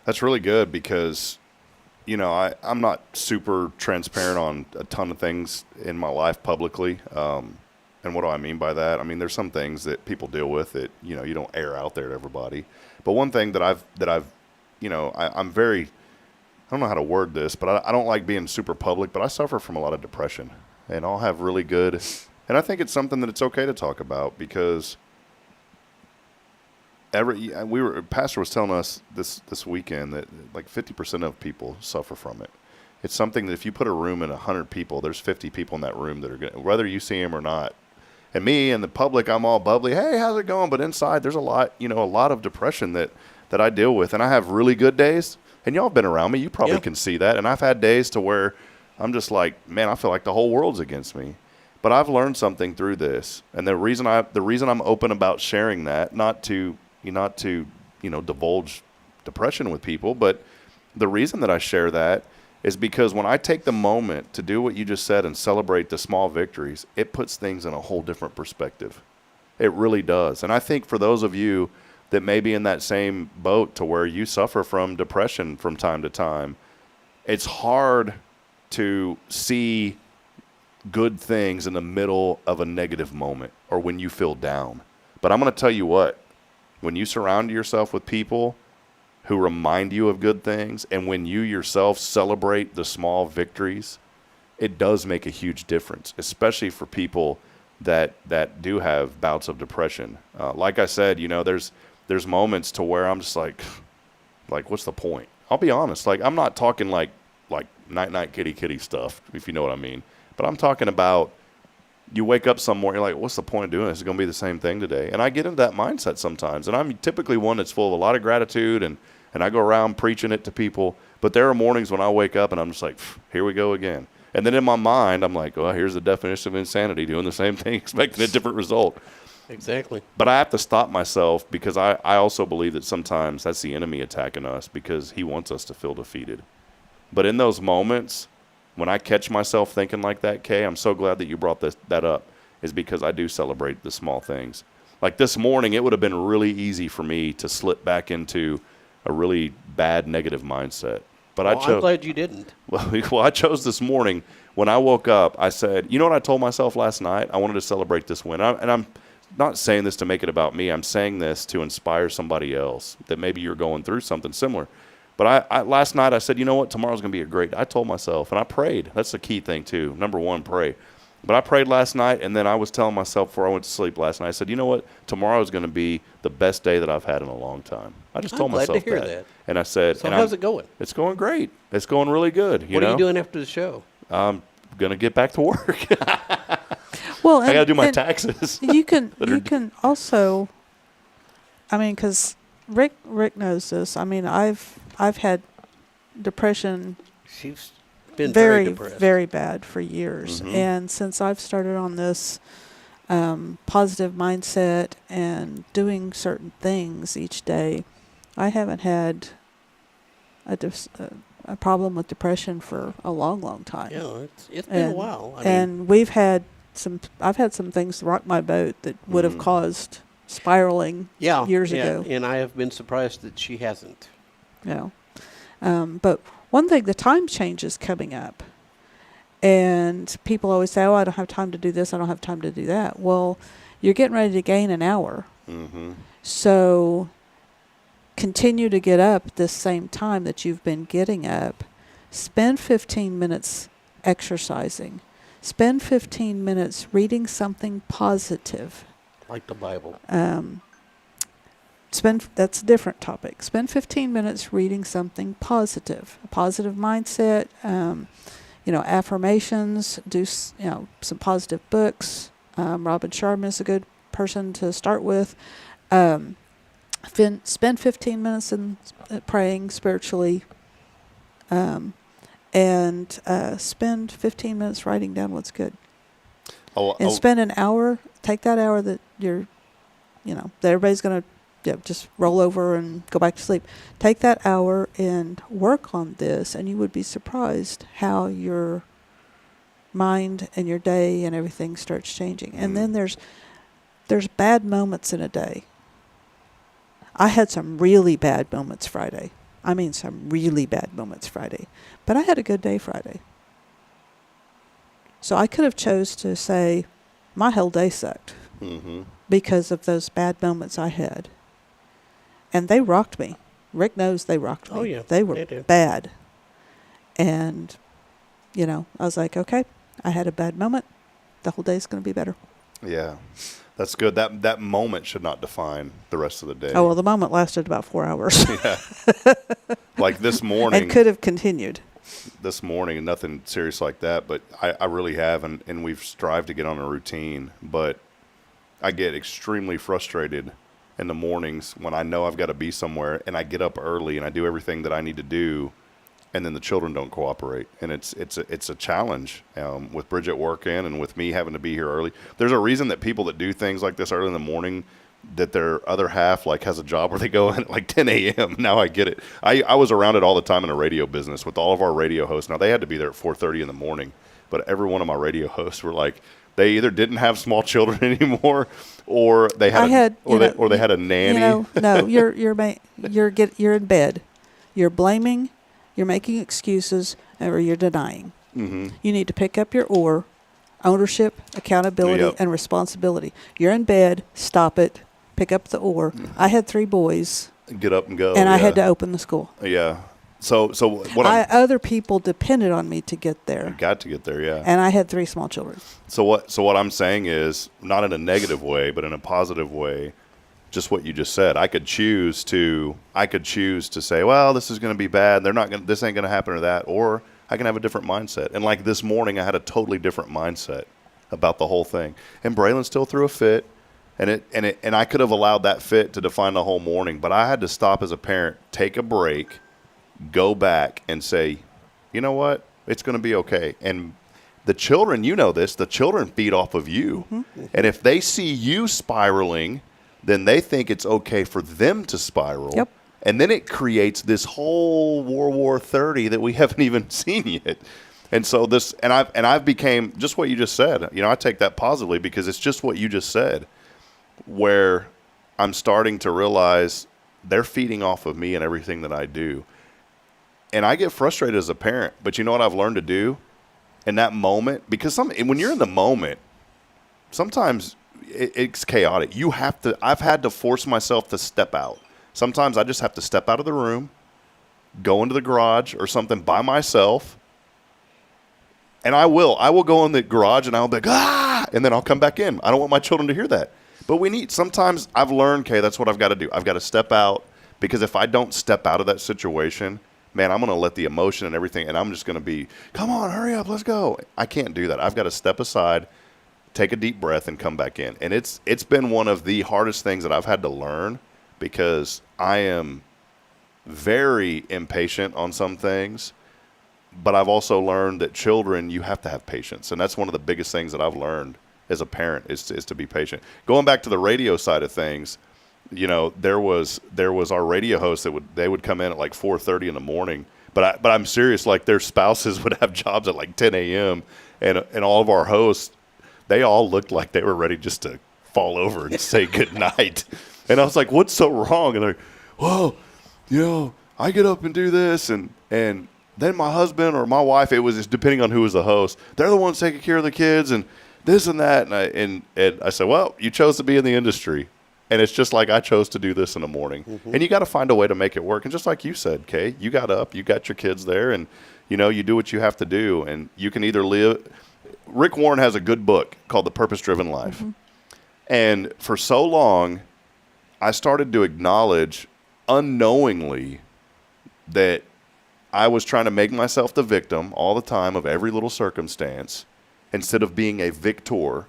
That's really good because, I'm not super transparent on a ton of things in my life publicly. And what do I mean by that? I mean, there's some things that people deal with that, you don't air out there to everybody. But one thing that I'm very, I don't know how to word this, but I don't like being super public, but I suffer from a lot of depression. And I'll have really good, and I think it's something that it's okay to talk about because Pastor was telling us this weekend that like 50% of people suffer from it. It's something that if you put a room in 100 people, there's 50 people in that room that are going to, whether you see them or not. And me and the public, I'm all bubbly. Hey, how's it going? But inside, there's a lot of depression that I deal with. And I have really good days. And y'all have been around me. You probably can see that. And I've had days to where I'm just like, man, I feel like the whole world's against me. But I've learned something through this. And the reason I'm open about sharing that, not to divulge depression with people, but the reason that I share that is because when I take the moment to do what you just said and celebrate the small victories, it puts things in a whole different perspective. It really does. And I think for those of you that may be in that same boat to where you suffer from depression from time to time, it's hard to see good things in the middle of a negative moment or when you feel down. But I'm going to tell you what, when you surround yourself with people who remind you of good things, and when you yourself celebrate the small victories, it does make a huge difference, especially for people that do have bouts of depression. Like I said, there's moments to where I'm just like, what's the point? I'll be honest. Like, I'm not talking like night kitty stuff, if you know what I mean. But I'm talking about you wake up some morning, you're like, what's the point of doing this? It's going to be the same thing today. And I get into that mindset sometimes. And I'm typically one that's full of a lot of gratitude, and I go around preaching it to people. But there are mornings when I wake up and I'm just like, here we go again. And then in my mind, I'm like, well, here's the definition of insanity, doing the same thing, expecting a different result. Exactly. But I have to stop myself because I also believe that sometimes that's the enemy attacking us because he wants us to feel defeated. But in those moments, when I catch myself thinking like that, Kay, I'm so glad that you brought that up, is because I do celebrate the small things. Like this morning, it would have been really easy for me to slip back into a really bad negative mindset. But I'm glad you didn't. Well, I chose this morning. When I woke up, I said, you know what I told myself last night? I wanted to celebrate this win. And I'm not saying this to make it about me. I'm saying this to inspire somebody else that maybe you're going through something similar. But I last night I said, you know what? Tomorrow's going to be a great day. I told myself, and I prayed. That's the key thing, too. Number one, pray. But I prayed last night, and then I was telling myself before I went to sleep last night, I said, you know what? Tomorrow is going to be the best day that I've had in a long time. I just told myself that. I'm glad to hear that. And I said, so how's it going? It's going great. It's going really good. What are you doing after the show? I'm going to get back to work. Well, I got to do my taxes. You can also, I mean, because Rick knows this. I mean, I've had depression. She's been very depressed. Very bad for years. Mm-hmm. And since I've started on this positive mindset and doing certain things each day, I haven't had a problem with depression for a long time. Yeah, it's been a while. I've had some things rock my boat that would have caused spiraling years ago. And I have been surprised that she hasn't. Yeah. But one thing, the time change is coming up. And people always say, oh, I don't have time to do this, I don't have time to do that. Well, you're getting ready to gain an hour. Mm-hmm. So continue to get up this same time that you've been getting up. Spend 15 minutes exercising. Spend 15 minutes reading something positive. Like the Bible. That's a different topic. Spend 15 minutes reading something positive, a positive mindset, affirmations, do, some positive books. Robin Sharma is a good person to start with. Spend 15 minutes in praying spiritually, and spend 15 minutes writing down what's good. Spend an hour, take that hour that that everybody's going to just roll over and go back to sleep. Take that hour and work on this, and you would be surprised how your mind and your day and everything starts changing. And then there's bad moments in a day. I had some really bad moments Friday. I mean, some really bad moments Friday. But I had a good day Friday. So I could have chose to say, my whole day sucked because of those bad moments I had. And they rocked me. Rick knows they rocked me. Oh, yeah. They were bad. And, I was like, okay, I had a bad moment. The whole day's going to be better. Yeah. That's good. That moment should not define the rest of the day. Oh, well, the moment lasted about 4 hours. Yeah. Like this morning. And could have continued. this morning, and nothing serious like that, but I really have, and we've strived to get on a routine, but I get extremely frustrated in the mornings when I know I've got to be somewhere, and I get up early and I do everything that I need to do, and then the children don't cooperate, and it's a challenge with Bridget working and with me having to be here early. There's a reason that people that do things like this early in the morning, that their other half like has a job where they go in at like 10 a.m. Now I get it. I was around it all the time in a radio business with all of our radio hosts. Now they had to be there at 4:30 in the morning, but every one of my radio hosts were like, they either didn't have small children anymore, or they had they had a nanny. No, you're in bed. You're blaming, you're making excuses, or you're denying. Mm-hmm. You need to pick up your oar, ownership, accountability, Yep. and responsibility. You're in bed. Stop it. Pick up the oar. I had 3 boys, Get up and go. and I had to open the school. Yeah. So what Other people depended on me to get there, got to get there. Yeah. and I had 3 small children. So what I'm saying is, not in a negative way, but in a positive way, just what you just said. I could choose to say, well, this is going to be bad. This ain't going to happen or that, or I can have a different mindset. And like this morning, I had a totally different mindset about the whole thing. And Braylon still threw a fit, and I could have allowed that fit to define the whole morning, but I had to stop as a parent, take a break, go back and say, you know what? It's going to be okay. And the children, you know this, the children feed off of you. Mm-hmm. And if they see you spiraling, then they think it's okay for them to spiral. Yep. And then it creates this whole World War 30 that we haven't even seen yet. And so I've became just what you just said. You know, I take that positively because it's just what you just said, where I'm starting to realize they're feeding off of me and everything that I do. And I get frustrated as a parent, but you know what I've learned to do in that moment? Because when you're in the moment, sometimes it's chaotic. I've had to force myself to step out. Sometimes I just have to step out of the room, go into the garage or something by myself. And I will go in the garage and I'll be like, and then I'll come back in. I don't want my children to hear that. But sometimes I've learned, that's what I've got to do. I've got to step out, because if I don't step out of that situation, man, I'm going to let the emotion and everything, and I'm just going to be, come on, hurry up, let's go. I can't do that. I've got to step aside, take a deep breath, and come back in. And it's been one of the hardest things that I've had to learn, because I am very impatient on some things, but I've also learned that children, you have to have patience. And that's one of the biggest things that I've learned as a parent is to be patient. Going back to the radio side of things, you know, there was our radio hosts that would come in at like 4:30 in the morning, but I'm serious, like their spouses would have jobs at like 10 a.m. and all of our hosts, they all looked like they were ready just to fall over and say good night. And I was like, what's so wrong? And they're like, well, you know, I get up and do this, and then my husband or my wife, it was just depending on who was the host, they're the ones taking care of the kids and this and that. And I said, well, you chose to be in the industry. And it's just like I chose to do this in the morning. Mm-hmm. And you got to find a way to make it work. And just like you said, Kay, you got up, you got your kids there, and, you know, you do what you have to do. And you can either live. Rick Warren has a good book called The Purpose-Driven Life. Mm-hmm. And for so long, I started to acknowledge unknowingly that I was trying to make myself the victim all the time of every little circumstance instead of being a victor.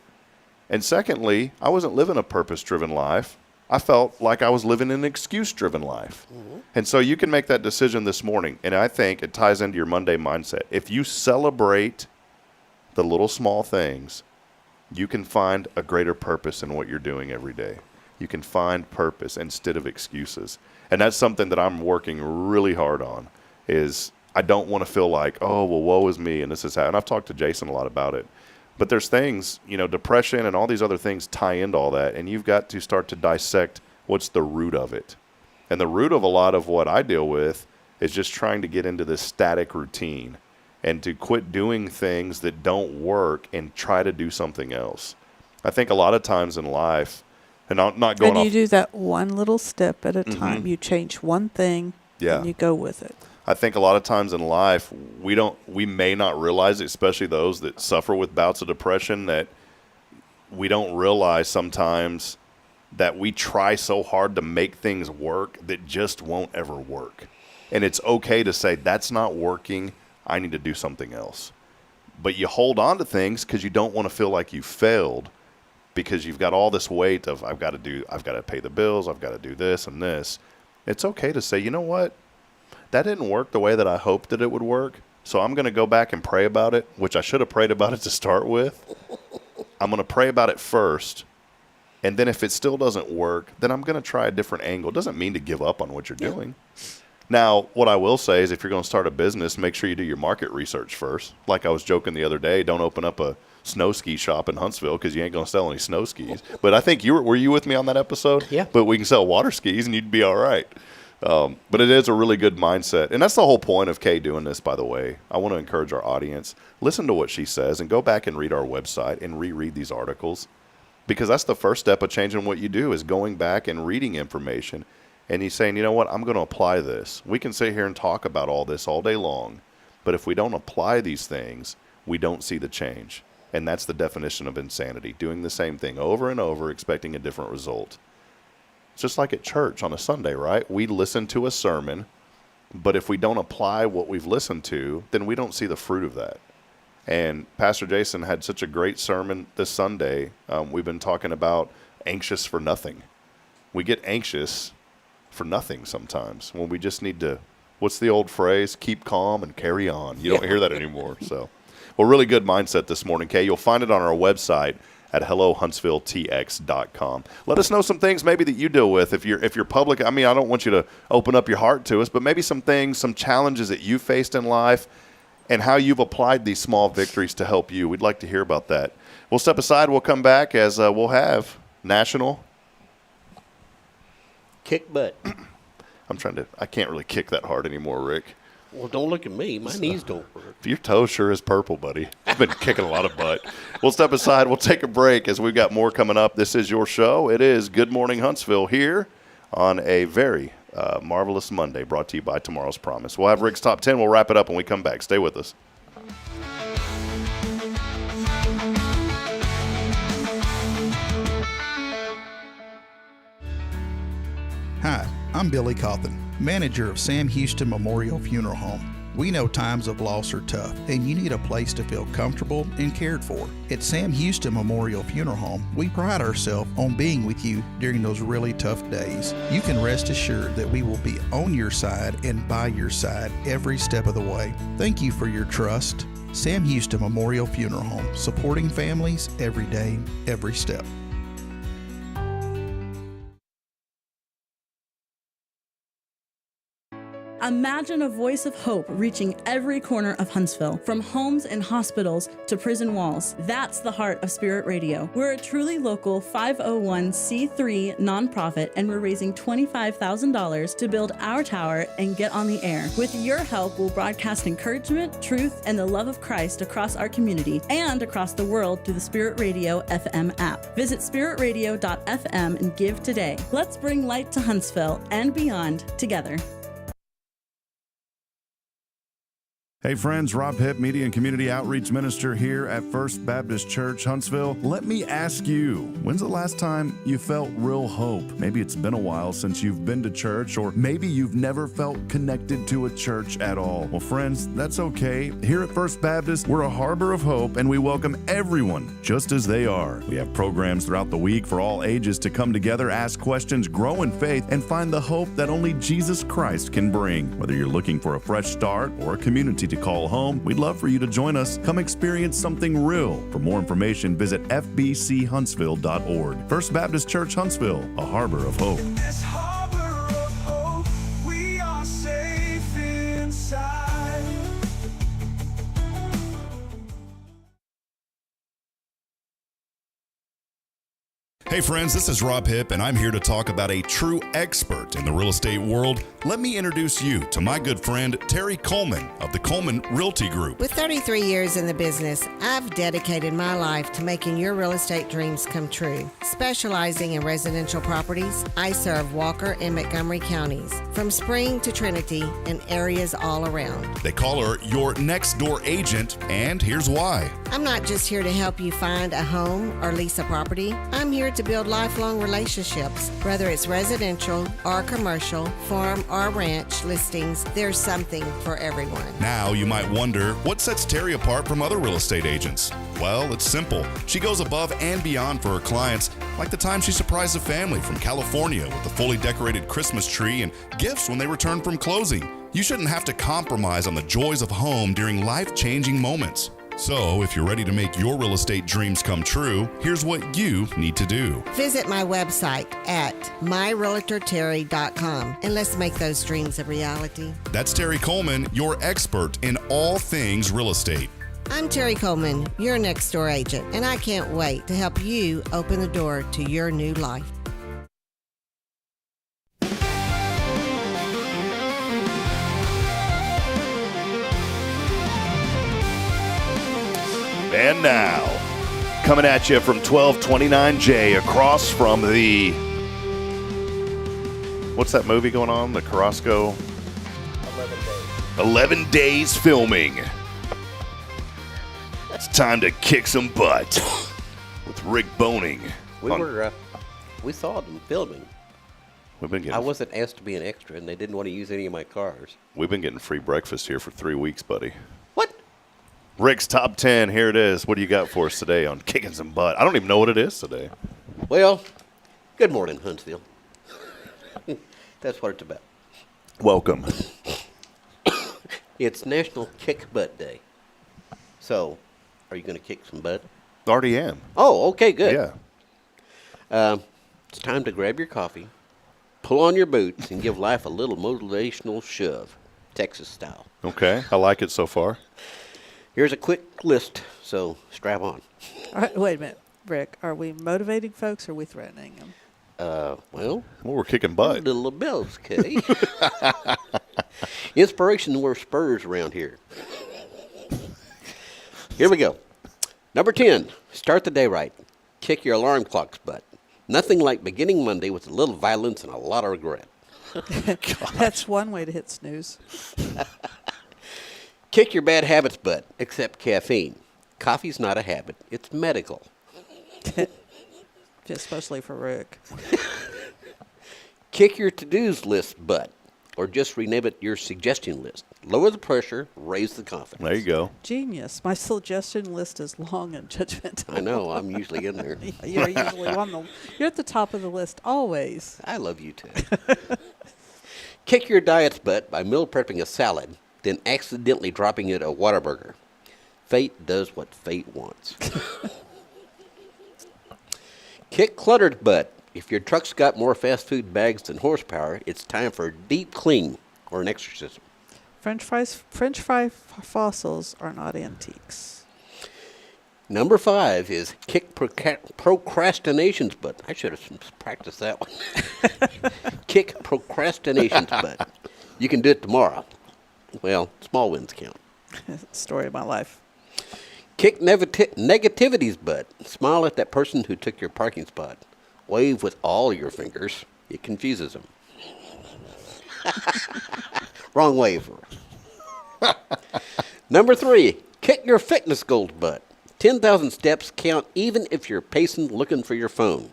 And secondly, I wasn't living a purpose-driven life. I felt like I was living an excuse-driven life. Mm-hmm. And so you can make that decision this morning, and I think it ties into your Monday mindset. If you celebrate the little small things, you can find a greater purpose in what you're doing every day. You can find purpose instead of excuses. And that's something that I'm working really hard on, is I don't want to feel like, oh, well, woe is me, and this is how. And I've talked to Jason a lot about it. But there's things, you know, depression and all these other things tie into all that, and you've got to start to dissect what's the root of it. And the root of a lot of what I deal with is just trying to get into this static routine and to quit doing things that don't work and try to do something else. I think a lot of times in life, and I'm not going off. And you do that one little step at a time. Mm-hmm. You change one thing, and you go with it. I think a lot of times in life, we may not realize it, especially those that suffer with bouts of depression, that we don't realize sometimes that we try so hard to make things work that just won't ever work. And it's okay to say, that's not working. I need to do something else. But you hold on to things because you don't want to feel like you failed, because you've got all this weight of I've got to pay the bills, I've got to do this and this. It's okay to say, you know what? That didn't work the way that I hoped that it would work. So I'm going to go back and pray about it, which I should have prayed about it to start with. I'm going to pray about it first. And then if it still doesn't work, then I'm going to try a different angle. It doesn't mean to give up on what you're doing. Now, what I will say is if you're going to start a business, make sure you do your market research first. Like I was joking the other day, don't open up a snow ski shop in Huntsville because you ain't going to sell any snow skis. But I think were you with me on that episode? Yeah. But we can sell water skis and you'd be all right. But it is a really good mindset. And that's the whole point of Kay doing this, by the way. I want to encourage our audience, listen to what she says and go back and read our website and reread these articles, because that's the first step of changing what you do, is going back and reading information. And he's saying, you know what, I'm going to apply this. We can sit here and talk about all this all day long, but if we don't apply these things, we don't see the change. And that's the definition of insanity, doing the same thing over and over, expecting a different result. It's just like at church on a Sunday, right? We listen to a sermon, but if we don't apply what we've listened to, then we don't see the fruit of that. And Pastor Jason had such a great sermon this Sunday. We've been talking about anxious for nothing. We get anxious for nothing sometimes when we just need to, what's the old phrase? Keep calm and carry on. You don't hear that anymore. So, well, really good mindset this morning, Kay. You'll find it on our website at hellohuntsvilletx.com. Let us know some things maybe that you deal with. If you're public, I mean, I don't want you to open up your heart to us, but maybe some things, some challenges that you faced in life and how you've applied these small victories to help you. We'd like to hear about that. We'll step aside. We'll come back as we'll have National Kick butt. I can't really kick that hard anymore, Rick. Well, don't look at me. My knees don't work. Your toe sure is purple, buddy. You've been kicking a lot of butt. We'll step aside. We'll take a break as we've got more coming up. This is your show. It is Good Morning Huntsville here on a very marvelous Monday, brought to you by Tomorrow's Promise. We'll have Rick's Top 10. We'll wrap it up when we come back. Stay with us. Hi, I'm Billy Cawthon, manager of Sam Houston Memorial Funeral Home. We know times of loss are tough, and you need a place to feel comfortable and cared for. At Sam Houston Memorial Funeral Home, we pride ourselves on being with you during those really tough days. You can rest assured that we will be on your side and by your side every step of the way. Thank you for your trust. Sam Houston Memorial Funeral Home, supporting families every day, every step. Imagine a voice of hope reaching every corner of Huntsville, from homes and hospitals to prison walls. That's the heart of Spirit Radio. We're a truly local 501c3 nonprofit, and we're raising $25,000 to build our tower and get on the air. With your help, we'll broadcast encouragement, truth, and the love of Christ across our community and across the world through the Spirit Radio FM app. Visit spiritradio.fm and give today. Let's bring light to Huntsville and beyond together. Hey friends, Rob Hipp, Media and Community Outreach Minister here at First Baptist Church, Huntsville. Let me ask you, when's the last time you felt real hope? Maybe it's been a while since you've been to church, or maybe you've never felt connected to a church at all. Well, friends, that's okay. Here at First Baptist, we're a harbor of hope, and we welcome everyone just as they are. We have programs throughout the week for all ages to come together, ask questions, grow in faith, and find the hope that only Jesus Christ can bring. Whether you're looking for a fresh start or a community to call home, we'd love for you to join us. Come experience something real. For more information, visit fbchuntsville.org. First Baptist Church Huntsville, a harbor of hope. This harbor of hope, we are safe inside. Hey friends, this is Rob Hipp, and I'm here to talk about a true expert in the real estate world. Let me introduce you to my good friend, Terry Coleman of the Coleman Realty Group. With 33 years in the business, I've dedicated my life to making your real estate dreams come true. Specializing in residential properties, I serve Walker and Montgomery counties, from Spring to Trinity and areas all around. They call her your next door agent, and here's why. I'm not just here to help you find a home or lease a property. I'm here to build lifelong relationships. Whether it's residential or commercial, farm or ranch listings, there's something for everyone. Now you might wonder, what sets Terry apart from other real estate agents? Well, it's simple. She goes above and beyond for her clients, like the time she surprised a family from California with a fully decorated Christmas tree and gifts when they returned from closing. You shouldn't have to compromise on the joys of home during life-changing moments. So, if you're ready to make your real estate dreams come true, here's what you need to do. Visit my website at myrealtorterry.com and let's make those dreams a reality. That's Terry Coleman, your expert in all things real estate. I'm Terry Coleman, your next door agent, and I can't wait to help you open the door to your new life. And now, coming at you from 1229J across from the... What's that movie going on? The Carrasco? 11 days filming. It's time to kick some butt with Rick Boning. We saw them filming. We've been I getting, wasn't asked to be an extra, and they didn't want to use any of my cars. we've been getting free breakfast here for 3 weeks, buddy. What? Rick's Top 10, here it is. What do you got for us today on kicking some butt? I don't even know what it is today. Well, good morning, Huntsville. That's what it's about. Welcome. It's National Kick Butt Day. So, are you going to kick some butt? Already am. Oh, okay, good. Yeah. It's time to grab your coffee, pull on your boots, and give life a little motivational shove, Texas style. Okay. I like it so far. Here's a quick list, so strap on. All right, wait a minute, Rick. Are we motivating folks or are we threatening them? Well, Well, we're kicking a butt. little of both, Kay. Inspiration wears spurs around here. Here we go. Number 10, start the day right. Kick your alarm clock's butt. Nothing like beginning Monday with a little violence and a lot of regret. That's one way to hit snooze. Kick your bad habits butt, except caffeine. Coffee's not a habit, it's medical. Especially for Rick. Kick your to-dos list butt, or just rename it your suggestion list. Lower the pressure, raise the confidence. There you go. Genius. My suggestion list is long and judgmental. I know, I'm usually in there. You're usually you're at the top of the list always. I love you too. Kick your diet's butt by meal prepping a salad, then accidentally dropping it a Whataburger. Fate does what fate wants. Kick cluttered butt. If your truck's got more fast food bags than horsepower, it's time for a deep clean or an exorcism. French fry fossils are not antiques. Number 5 is kick procrastination's butt. I should have practiced that one. Kick procrastination's butt. You can do it tomorrow. Well, small wins count. Story of my life. Kick negativity's butt. Smile at that person who took your parking spot. Wave with all your fingers. It confuses them. Wrong wave. Number 3, kick your fitness goals butt. 10,000 steps count even if you're pacing looking for your phone.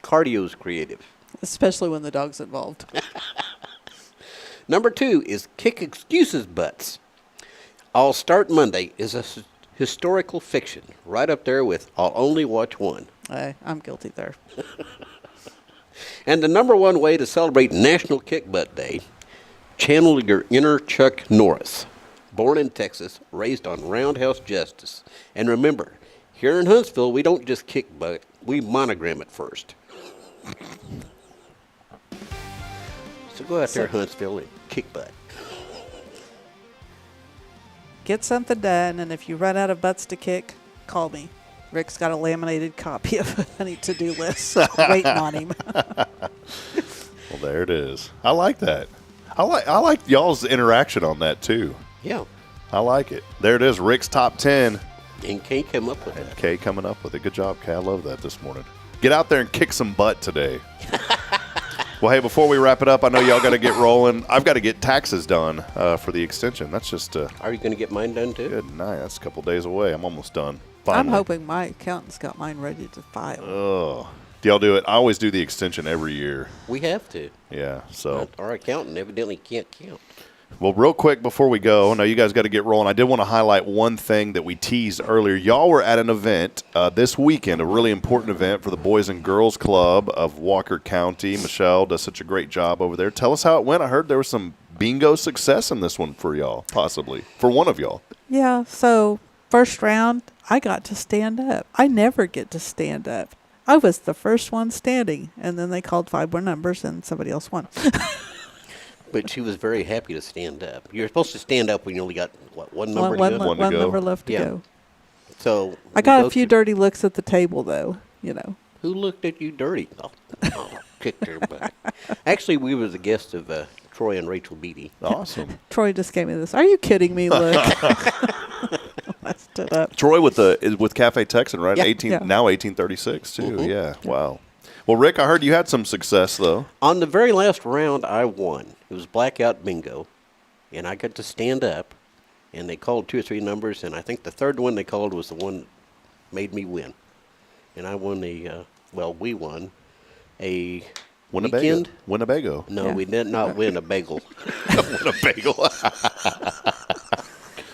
Cardio's creative. Especially when the dog's involved. Number 2 is kick excuses butts. I'll Start Monday is a historical fiction, right up there with I'll Only Watch One. I'm guilty there. And the number 1 way to celebrate National Kick Butt Day, channel your inner Chuck Norris. Born in Texas, raised on roundhouse justice. And remember, here in Huntsville, we don't just kick butt, we monogram it first. So go out there, Huntsville, and kick butt. Get something done, and if you run out of butts to kick, call me. Rick's got a laminated copy of any to-do list waiting on him. Well, there it is. I like that. I like y'all's interaction on that, too. Yeah. I like it. There it is, Rick's Top 10. And Kay came up with And that. Kay coming up with it. Good job, Kay. I love that this morning. Get out there and kick some butt today. Well, hey, before we wrap it up, I know y'all got to get rolling. I've got to get taxes done for the extension. That's just Are you going to get mine done too? good night. That's a couple days away. I'm almost done. Finally. I'm hoping my accountant's got mine ready to file. Oh. Do y'all do it? I always do the extension every year. We have to. Yeah, so. Our accountant evidently can't count. Well, real quick before we go, I know you guys got to get rolling. I did want to highlight one thing that we teased earlier. Y'all were at an event this weekend, a really important event for the Boys and Girls Club of Walker County. Michelle does such a great job over there. Tell us how it went. I heard there was some bingo success in this one for y'all, possibly, for one of y'all. Yeah, so first round, I got to stand up. I never get to stand up. I was the first one standing, and then they called 5 more numbers, and somebody else won. But she was very happy to stand up. You're supposed to stand up when you only got, one number one to go? One to one go. number left to Yeah. go. So I got a few dirty looks at the table, though, you know. Who looked at you dirty? Oh, kicked her butt. Actually, we was a guest of Troy and Rachel Beatty. Awesome. Troy just gave me this. Are you kidding me? Look. I stood up. Troy with Cafe Texan, right? Yeah. 18 Yeah. Now 1836 too. Yeah. Wow. Well, Rick, I heard you had some success though. On the very last round, I won. It was blackout bingo, and I got to stand up, and they called 2 or 3 numbers, and I think the third one they called was the one that made me win. And I won we won a weekend. Winnebago. No, Yeah. we did not win a bagel. Winnebago.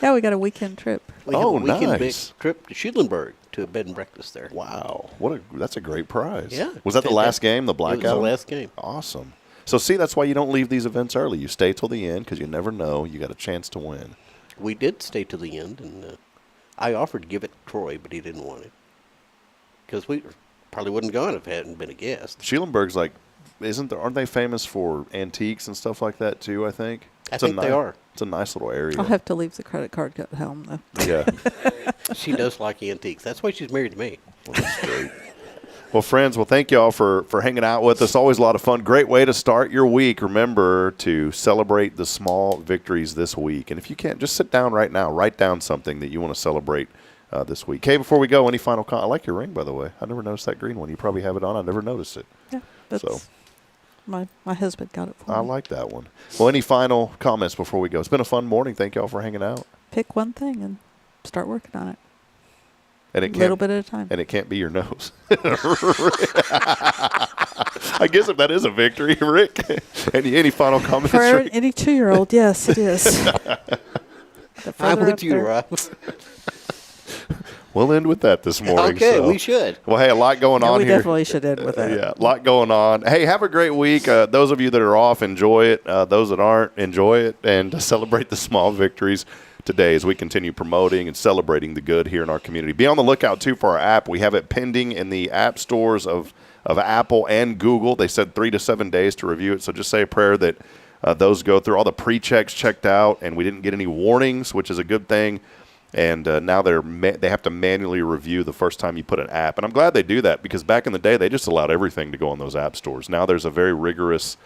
Yeah, we got a weekend trip. We have a weekend nice. trip to Schulenburg to a bed and breakfast there. Wow. That's a great prize. Yeah. Was that the last game, the It blackout? was the last game. Awesome. So see, that's why you don't leave these events early. You stay till the end because you never know. You got a chance to win. We did stay to the end, and I offered to give it to Troy, but he didn't want it. Because we probably wouldn't have gone if it hadn't been a guest. Schulenburg's aren't they famous for antiques and stuff like that too, I think? I think they are. It's a nice little area. I'll have to leave the credit card at home, though. Yeah. She does like antiques. That's why she's married to me. Well, that's great. Well, friends, thank you all for hanging out with us. Always a lot of fun. Great way to start your week. Remember to celebrate the small victories this week. And if you can't, just sit down right now. Write down something that you want to celebrate this week. Kay, before we go, any final comment? I like your ring, by the way. I never noticed that green one. You probably have it on. I never noticed it. Yeah, that's So. my husband got it for I me. like that one. Well, any final comments before we go? It's been a fun morning. Thank you all for hanging out. Pick one thing and start working on it. And A little bit at a time. And it can't be your nose. I guess if that is a victory, Rick. Any final comments? For Rick? any 2-year-old, yes, it is. I'm with you, Rob. We'll end with that this morning. Okay, so. we should. Well, hey, a lot going on We here. definitely should end with that. Yeah, a lot going on. Hey, have a great week. Those of you that are off, enjoy it. Those that aren't, enjoy it. And celebrate the small victories today as we continue promoting and celebrating the good here in our community. Be on the lookout, too, for our app. We have it pending in the app stores of Apple and Google. They said 3 to 7 days to review it. So just say a prayer that those go through. All the pre-checks checked out, and we didn't get any warnings, which is a good thing. And now they have to manually review the first time you put an app. And I'm glad they do that because back in the day, they just allowed everything to go on those app stores. Now there's a very rigorous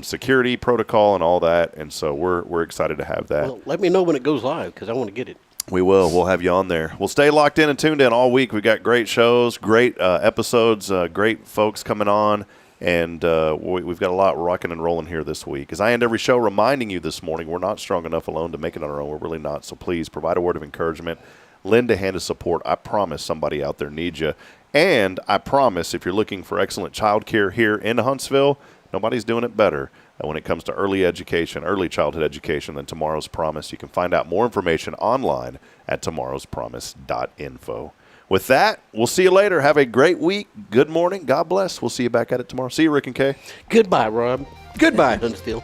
security protocol and all that. And so we're excited to have that. Well, let me know when it goes live because I want to get it. We will. We'll have you on there. We'll stay locked in and tuned in all week. We got great shows, great episodes, great folks coming on. And we've got a lot rocking and rolling here this week. As I end every show reminding you this morning, we're not strong enough alone to make it on our own. We're really not. So please provide a word of encouragement. Lend a hand of support. I promise somebody out there needs you. And I promise if you're looking for excellent child care here in Huntsville, nobody's doing it better when it comes to early education, early childhood education than Tomorrow's Promise. You can find out more information online at tomorrowspromise.info. With that, we'll see you later. Have a great week. Good morning. God bless. We'll see you back at it tomorrow. See you, Rick and Kay. Goodbye, Rob. Goodbye, Huntsville.